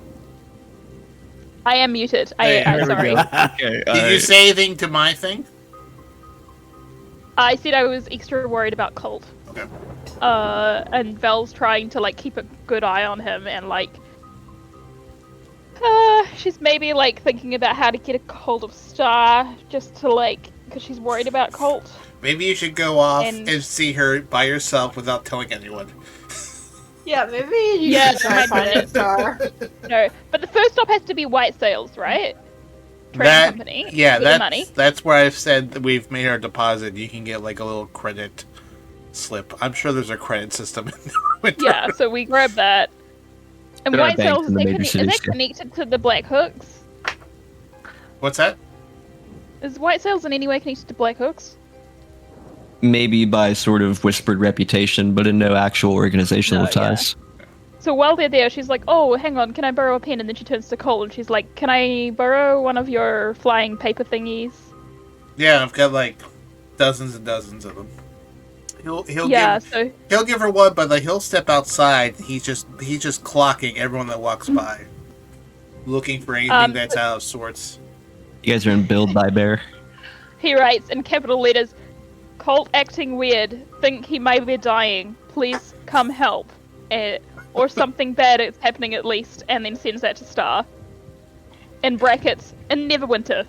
I am muted. Hey, I'm there we sorry. go. Okay. Did you say anything to my thing? I said I was extra worried about Colt. Okay. And Vel's trying to like keep a good eye on him, and like, she's maybe like thinking about how to get a hold of Star, just to like, because she's worried about Colt. Maybe you should go off And- and see her by yourself without telling anyone. Yeah, maybe you Yeah, should try might be finding it. Star. No, but the first stop has to be White Sails, right? Trading company. Yeah, Get the money. that's where I've said that we've made our deposit. You can get like a little credit slip. I'm sure there's a credit system in Winter. Yeah, so we grab that. And There are White banks Sails, in the is major that cities, yeah. connected to the Black Hooks? What's that? Is White Sails in any way connected to Black Hooks? Maybe by sort of whispered reputation, but in no actual organizational No, yeah. ties. So while they're there, she's like, "Oh, hang on, can I borrow a pen?" And then she turns to Cole and she's like, "Can I borrow one of your flying paper thingies?" Yeah, I've got like dozens and dozens of them. He'll So give her one, but like he'll step outside. He's just clocking everyone that walks by, looking for anything that's out of sorts. You guys are in Build by Bear. he writes in capital letters, "Colt acting weird. Think he may be dying. Please come help." Or something bad is happening at least, and then sends that to Star. In brackets, in Neverwinter.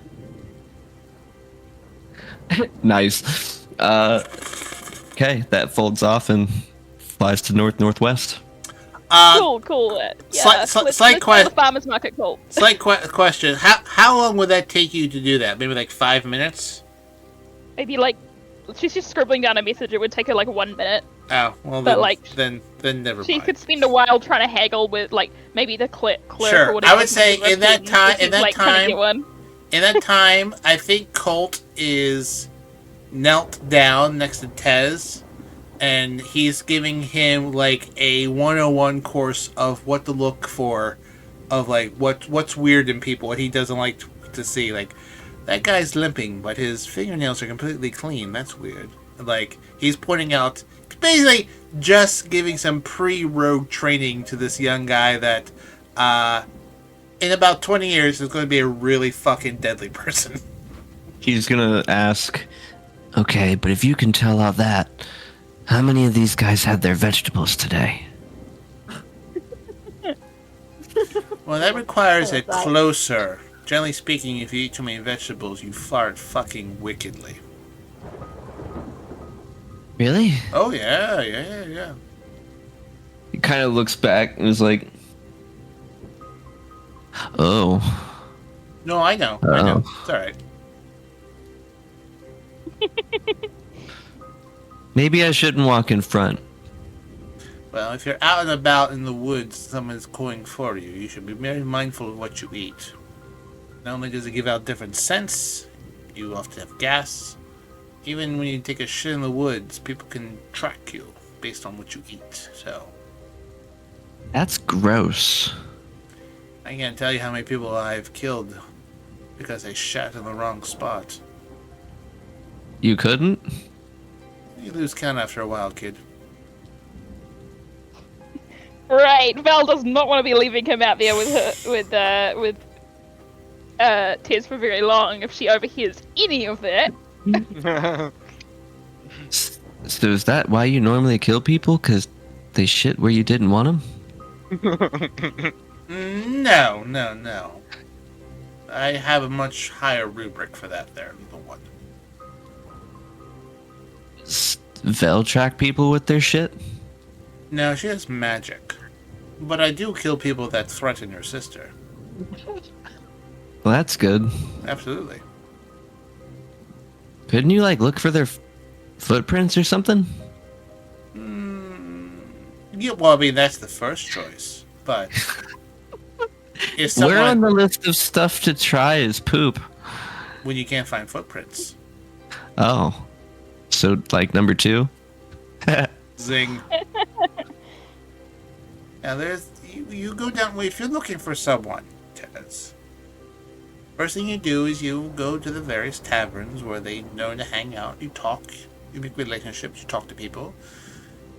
Nice. Okay, that folds off and flies to northwest. Cool. Yeah, slight let's go to the farmer's market, Colt. Slight question: How long would that take you to do that? Maybe like 5 minutes. Maybe like, she's just scribbling down a message. It would take her like 1 minute. Oh well, But, then, like, then never mind. She could spend a while trying to haggle with like maybe the clerk Sure, or whatever. I would say who's in that written, time- if she's, in that like, trying to time- get one. In that time, I think Colt is knelt down next to Tez, and he's giving him like a 101 course of what to look for, of like what's weird in people, what he doesn't like to see. Like, that guy's limping, but his fingernails are completely clean. That's weird. Like, he's pointing out, basically just giving some pre-rogue training to this young guy that, in about 20 years, is going to be a really fucking deadly person. He's gonna ask, okay, but if you can tell all that, how many of these guys had their vegetables today? Well, that requires a Oh, that- closer. Generally speaking, if you eat too many vegetables, you fart fucking wickedly. Really? Oh, yeah. He kind of looks back and is like, oh. No, I know. It's alright. Maybe I shouldn't walk in front. Well, if you're out and about in the woods, someone's going for you. You should be very mindful of what you eat. Not only does it give out different scents, you often have gas. Even when you take a shit in the woods, people can track you based on what you eat. So, That's gross. I can't tell you how many people I've killed because they shat in the wrong spot. You couldn't? You lose count after a while, kid. Right, Val does not want to be leaving him out there with Tez for very long if she overhears any of that. So is that why you normally kill people? Because they shit where you didn't want them? No. I have a much higher rubric for that there, little one. Vel track people with their shit? No, she has magic. But I do kill people that threaten your sister. Well, that's good. Absolutely. Couldn't you, like, look for their footprints or something? Yeah, well, I mean, that's the first choice. But if someone, Where on the list of stuff to try is poop? when you can't find footprints. Oh. So, like, number 2? Zing. Now, you go down, if you're looking for someone, Tez, first thing you do is you go to the various taverns where they know to hang out. You talk, you make relationships, you talk to people.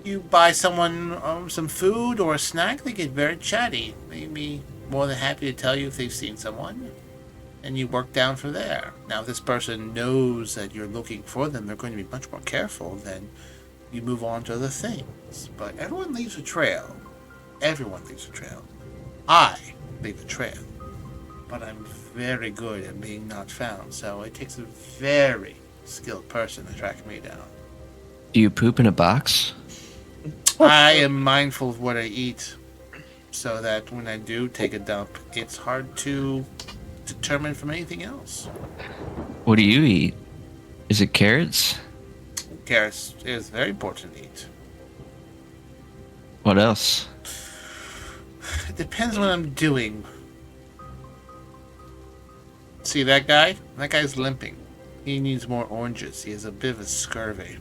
You buy someone some food or a snack, they get very chatty. They'd be more than happy to tell you if they've seen someone. And you work down from there. Now, if this person knows that you're looking for them, they're going to be much more careful than you move on to other things. But everyone leaves a trail. Everyone leaves a trail. I leave a trail. But I'm very good at being not found, so it takes a very skilled person to track me down. Do you poop in a box? I am mindful of what I eat, so that when I do take a dump, it's hard to determine from anything else. What do you eat? Is it carrots? Carrots is very important to eat. What else? It depends what I'm doing. See that guy? That guy's limping. He needs more oranges. He has a bit of a scurvy.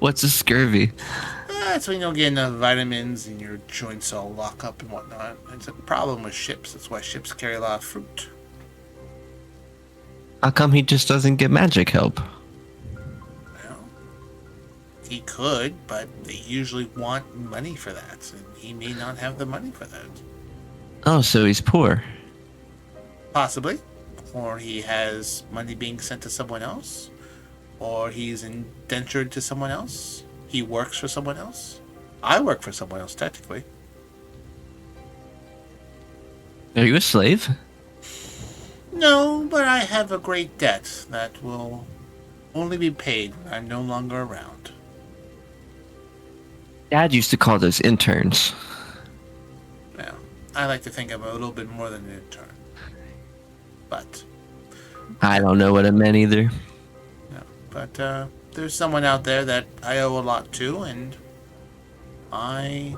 What's a scurvy? That's when you don't get enough vitamins and your joints all lock up and whatnot. It's a problem with ships. That's why ships carry a lot of fruit. How come he just doesn't get magic help? Well, he could, but they usually want money for that, and he may not have the money for that. Oh, so he's poor. Possibly. Or he has money being sent to someone else. Or he's indentured to someone else. He works for someone else. I work for someone else, technically. Are you a slave? No, but I have a great debt that will only be paid when I'm no longer around. Dad used to call those interns. Well, I like to think I'm a little bit more than an intern. But, I don't know what it meant either. no. But, there's someone out there that I owe a lot to, and I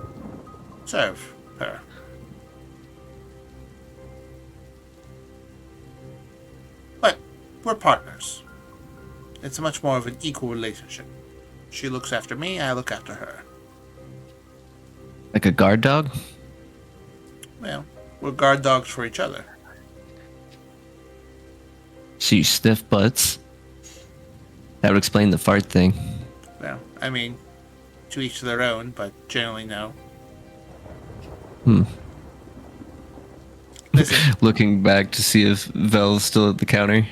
serve her. But we're partners. It's much more of an equal relationship. She looks after me, I look after her. Like a guard dog? Well, we're guard dogs for each other. So you sniff butts? That would explain the fart thing. Well, I mean, to each their own, but generally no. Listen, Looking back to see if Vel's still at the counter.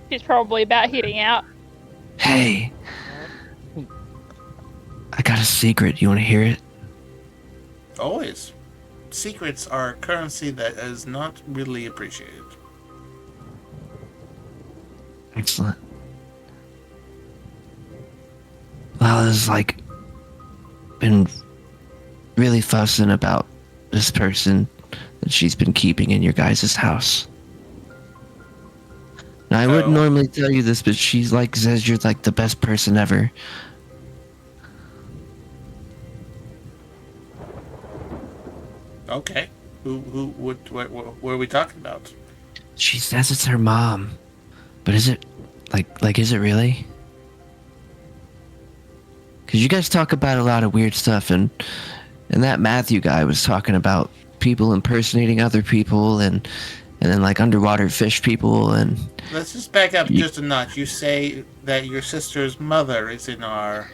She's probably about heading out. Hey! I got a secret. You want to hear it? always. Secrets are a currency that is not really appreciated. Excellent. Lala's been really fussing about this person that she's been keeping in your guys' house. Now, I wouldn't normally tell you this, but she's says you're the best person ever. Okay. What are we talking about? She says it's her mom. But is it, is it really? Because you guys talk about a lot of weird stuff, and that Matthew guy was talking about people impersonating other people, and then underwater fish people, and... Let's just back up just a notch. You say that your sister's mother is in our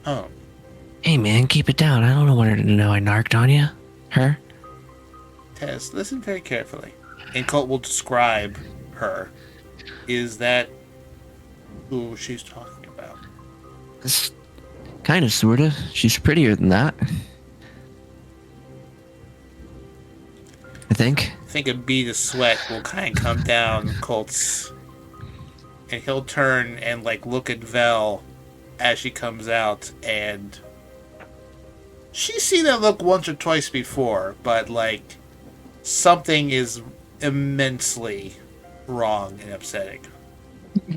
home. Hey man, keep it down. I don't want her to know I narked on you. Her? Tess, listen very carefully. And Colt will describe her. Is that who she's talking about? It's kind of, sort of. She's prettier than that. I think. I think a bead of sweat will kind of come down Colt's, and he'll turn and look at Vel as she comes out, and she's seen that look once or twice before, but something is immensely wrong and upsetting.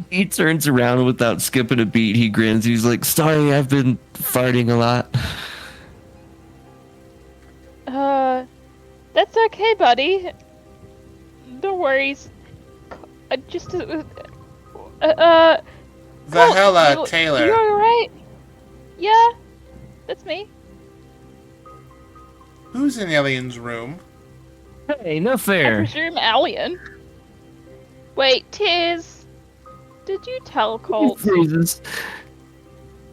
He turns around without skipping a beat. He grins. He's like, sorry, I've been farting a lot. That's okay, buddy. No worries. Vahela Taylor. You alright? Yeah, that's me. Who's in Alien's room? Hey, no I fair. presume Alien. Wait, Tiz, did you tell Colt? Jesus.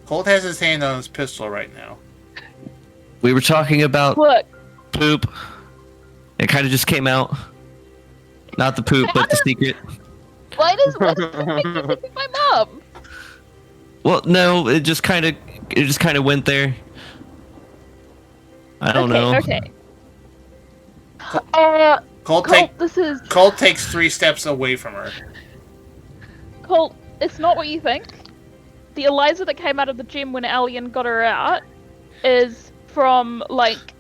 Colt has his hand on his pistol right now. We were talking about Look, poop. It kind of just came out. Not the poop, but the secret. Why does make you think of my mom? Well, no, it just kind of went there. I don't know. Okay. Colt, Colt takes 3 steps away from her. Colt, it's not what you think. The Eliza that came out of the gym when Alien got her out is from, like,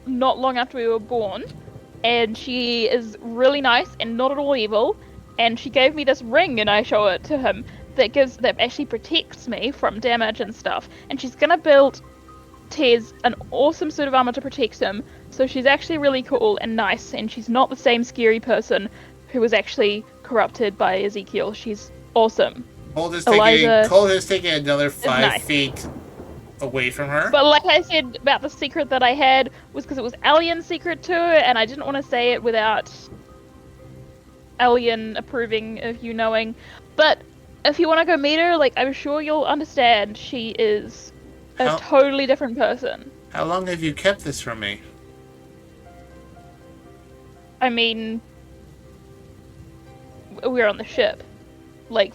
not long after we were born. And she is really nice and not at all evil. And she gave me this ring, and I show it to him, that actually protects me from damage and stuff. And she's gonna build Tez an awesome suit of armor to protect him. So she's actually really cool and nice, and she's not the same scary person who was actually corrupted by Ezekiel. She's awesome. Colt is taking another 5 feet away from her. But like I said about the secret that I had was because it was Alien's secret too, and I didn't want to say it without Alien approving of you knowing. But if you want to go meet her, like, I'm sure you'll understand she is a totally different person. How long have you kept this from me? I mean, we're on the ship. Like,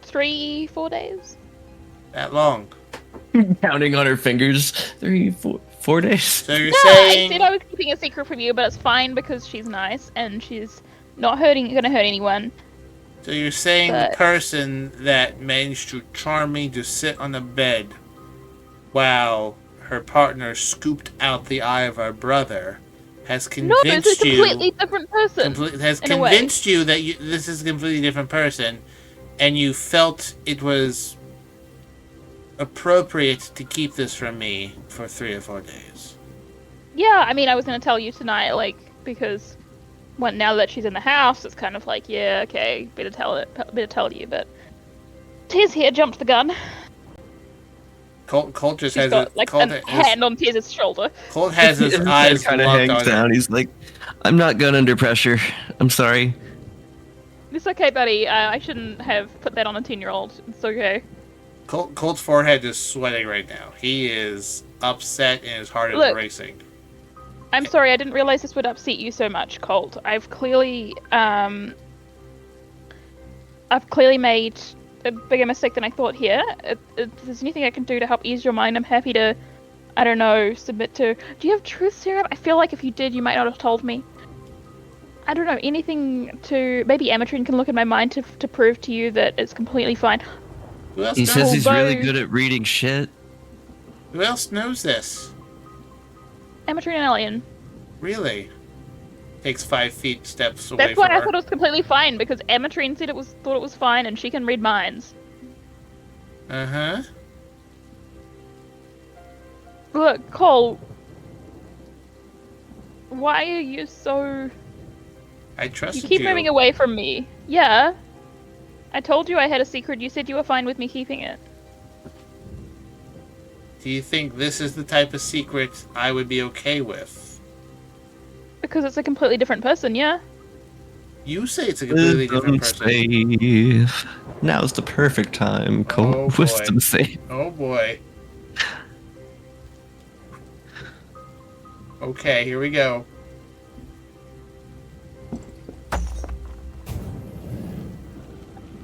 3-4 days? That long? Counting on her fingers. 4 days. So you're saying... I said I was keeping a secret from you, but it's fine because she's nice and she's not gonna hurt anyone. So you're saying the person that managed to charm me to sit on the bed while her partner scooped out the eye of our brother has convinced you... No, it's a completely different person. Has convinced you that this is a completely different person, and you felt it was appropriate to keep this from me for 3 or 4 days. Yeah, I mean, I was going to tell you tonight, like, because now that she's in the house, it's kind of like, yeah, okay, better tell you, but Tez here jumped the gun. Colt just She's has got, like, a hand on Tez's shoulder. Colt has his eyes kind of hangs down. He's like, I'm not gun under pressure. I'm sorry. It's okay, buddy. I shouldn't have put that on a 10-year-old. It's okay. Colt's forehead is sweating right now. He is upset and his heart is racing. I'm sorry, I didn't realize this would upset you so much, Colt. I've clearly made a bigger mistake than I thought here. If there's anything I can do to help ease your mind, I'm happy to, I don't know, submit to... Do you have truth serum? I feel like if you did, you might not have told me. I don't know, anything to... Maybe Ametrine can look at my mind to prove to you that it's completely fine. He says he's really good at reading shit. Who else knows this? Ametrine and Alien. Really? Takes 5 feet steps away That's why from her. I thought it was completely fine, because Ametrine said thought it was fine, and she can read minds. Uh-huh. Look, Cole. Why are you so... I trusted you. You keep moving away from me. Yeah. I told you I had a secret. You said you were fine with me keeping it. Do you think this is the type of secret I would be okay with? Because it's a completely different person, yeah? You say it's a completely different person. Save. Now's the perfect time, Colt. Oh, Wisdom save. Oh boy. Okay, here we go.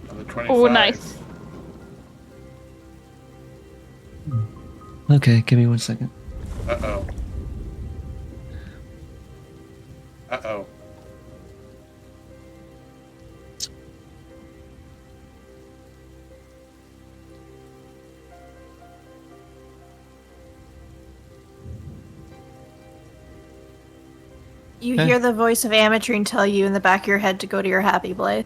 Another 25. Oh, nice. Okay, give me 1 second. Uh-oh. Uh-oh. You hear the voice of Ametrine tell you in the back of your head to go to your happy place.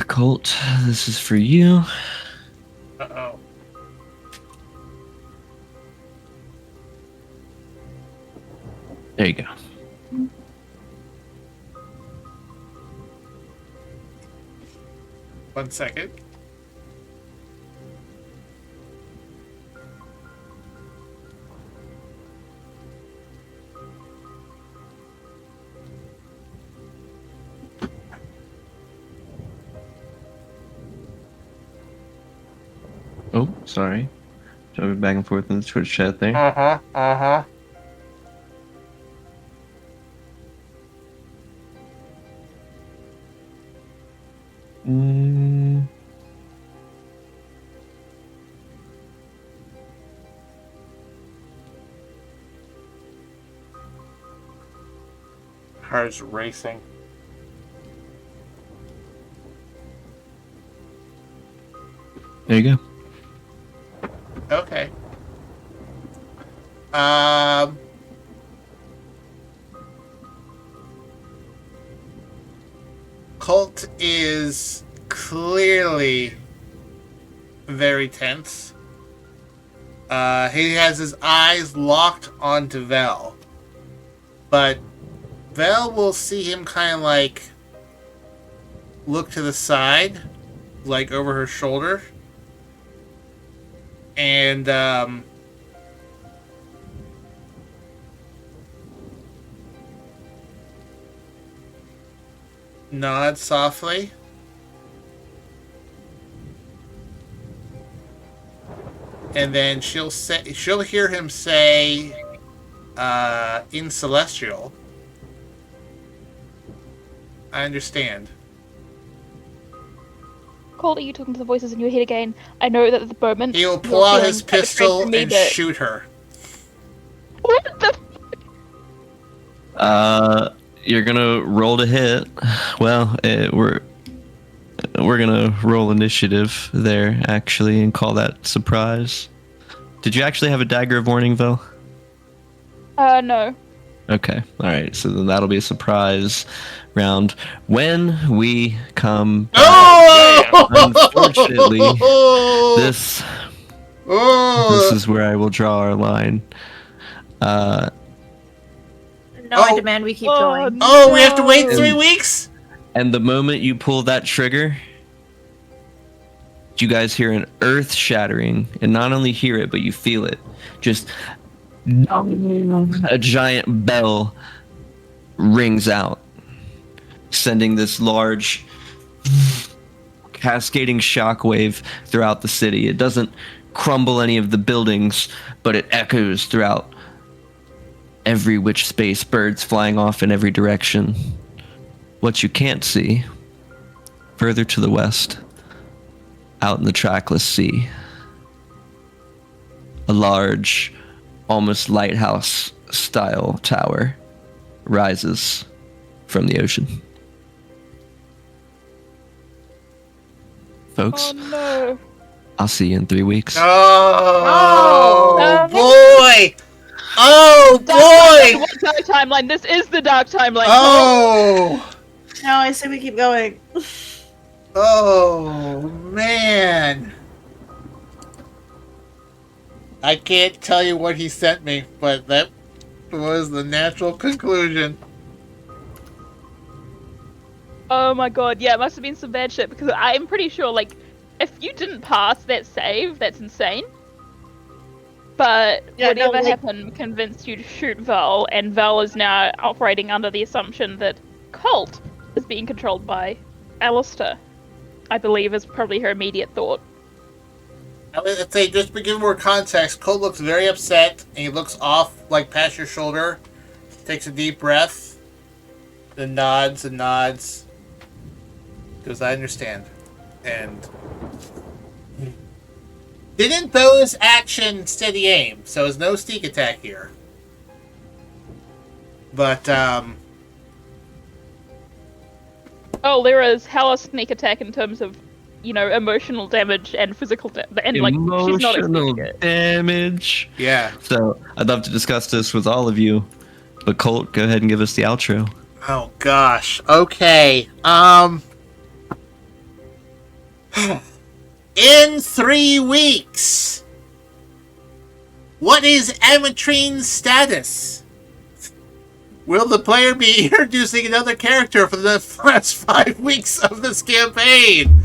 Colt, this is for you. Uh-oh. There you go. One second. Oh, sorry. Jumping back and forth in the Twitch chat there. Uh-huh. Heart's racing. There you go. Okay. Colt is clearly very tense. He has his eyes locked onto Vel. But Vel will see him kind of like look to the side, like over her shoulder. And nod softly. And then she'll hear him say in Celestial, I understand. Colt, are you talking to the voices in your head again? I know that at the moment He'll you're pull out feeling his quite afraid pistol for me, and but- shoot her. What the? You're gonna roll to hit. Well, we're gonna roll initiative there actually and call that surprise. Did you actually have a dagger of warning, Vel? No. Okay, all right. So then that'll be a surprise round when we come back. Oh! Unfortunately, this is where I will draw our line. No, Oh. I demand we keep going. Oh, we have to wait No. 3 weeks? And the moment you pull that trigger, you guys hear an earth-shattering, and not only hear it, but you feel it. Just a giant bell rings out, sending this large cascading shockwave throughout the city. It doesn't crumble any of the buildings, but it echoes throughout every which space, birds flying off in every direction. What you can't see, further to the west, out in the trackless sea, a large, almost lighthouse-style tower rises from the ocean. Folks, Oh no. I'll see you in 3 weeks. Oh, No. boy! Oh, boy! What dark timeline? This is the dark timeline. Oh! No, I say we keep going. Oh, man. I can't tell you what he sent me, but that was the natural conclusion. Oh my god, yeah, it must have been some bad shit because I'm pretty sure, like, if you didn't pass that save, that's insane. But Yeah, no, whatever like- happened convinced you to shoot Val, and Val is now operating under the assumption that Colt is being controlled by Alistair. I believe is probably her immediate thought. Let's say, just to give more context, Colt looks very upset, and he looks off, like, past your shoulder, takes a deep breath, then nods and nods, goes, I understand. And didn't those action steady aim, so there's no sneak attack here. But, Oh, there is hella sneak attack in terms of, you know, emotional damage and physical damage. And, like, she's not Emotional expecting it. damage. yeah. So I'd love to discuss this with all of you, but Colt, go ahead and give us the outro. Oh, gosh. Okay. In 3 weeks, what is Ametrine's status? Will the player be introducing another character for the last 5 weeks of this campaign?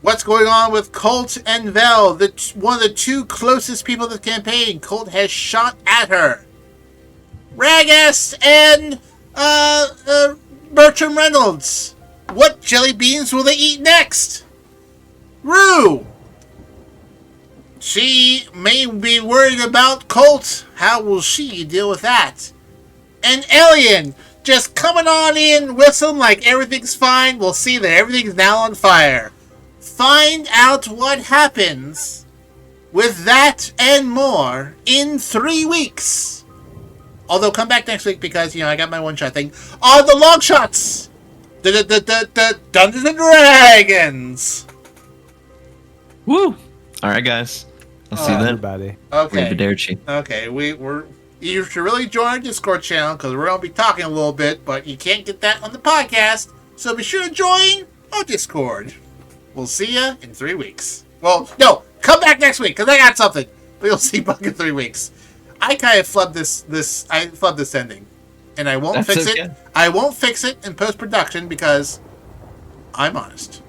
What's going on with Colt and Vel, one of the 2 closest people to the campaign? Colt has shot at her. Radegast and Bertram Reynolds. What jelly beans will they eat next? Rue! She may be worried about Colt. How will she deal with that? An alien just coming on in, whistling like everything's fine. We'll see that everything's now on fire. Find out what happens with that and more in 3 weeks. Although, come back next week because, I got my one-shot thing on the Longshots. The Dungeons and Dragons. Woo! All right, guys. I'll see you then. Everybody. Okay. Arrivederci. Okay, you should really join our Discord channel because we're going to be talking a little bit, but you can't get that on the podcast. So be sure to join our Discord. We'll see you in 3 weeks. Well, no, come back next week because I got something. But you'll see Buck in 3 weeks. I kind of flubbed this ending, and I won't fix it. I won't fix it in post-production because I'm honest.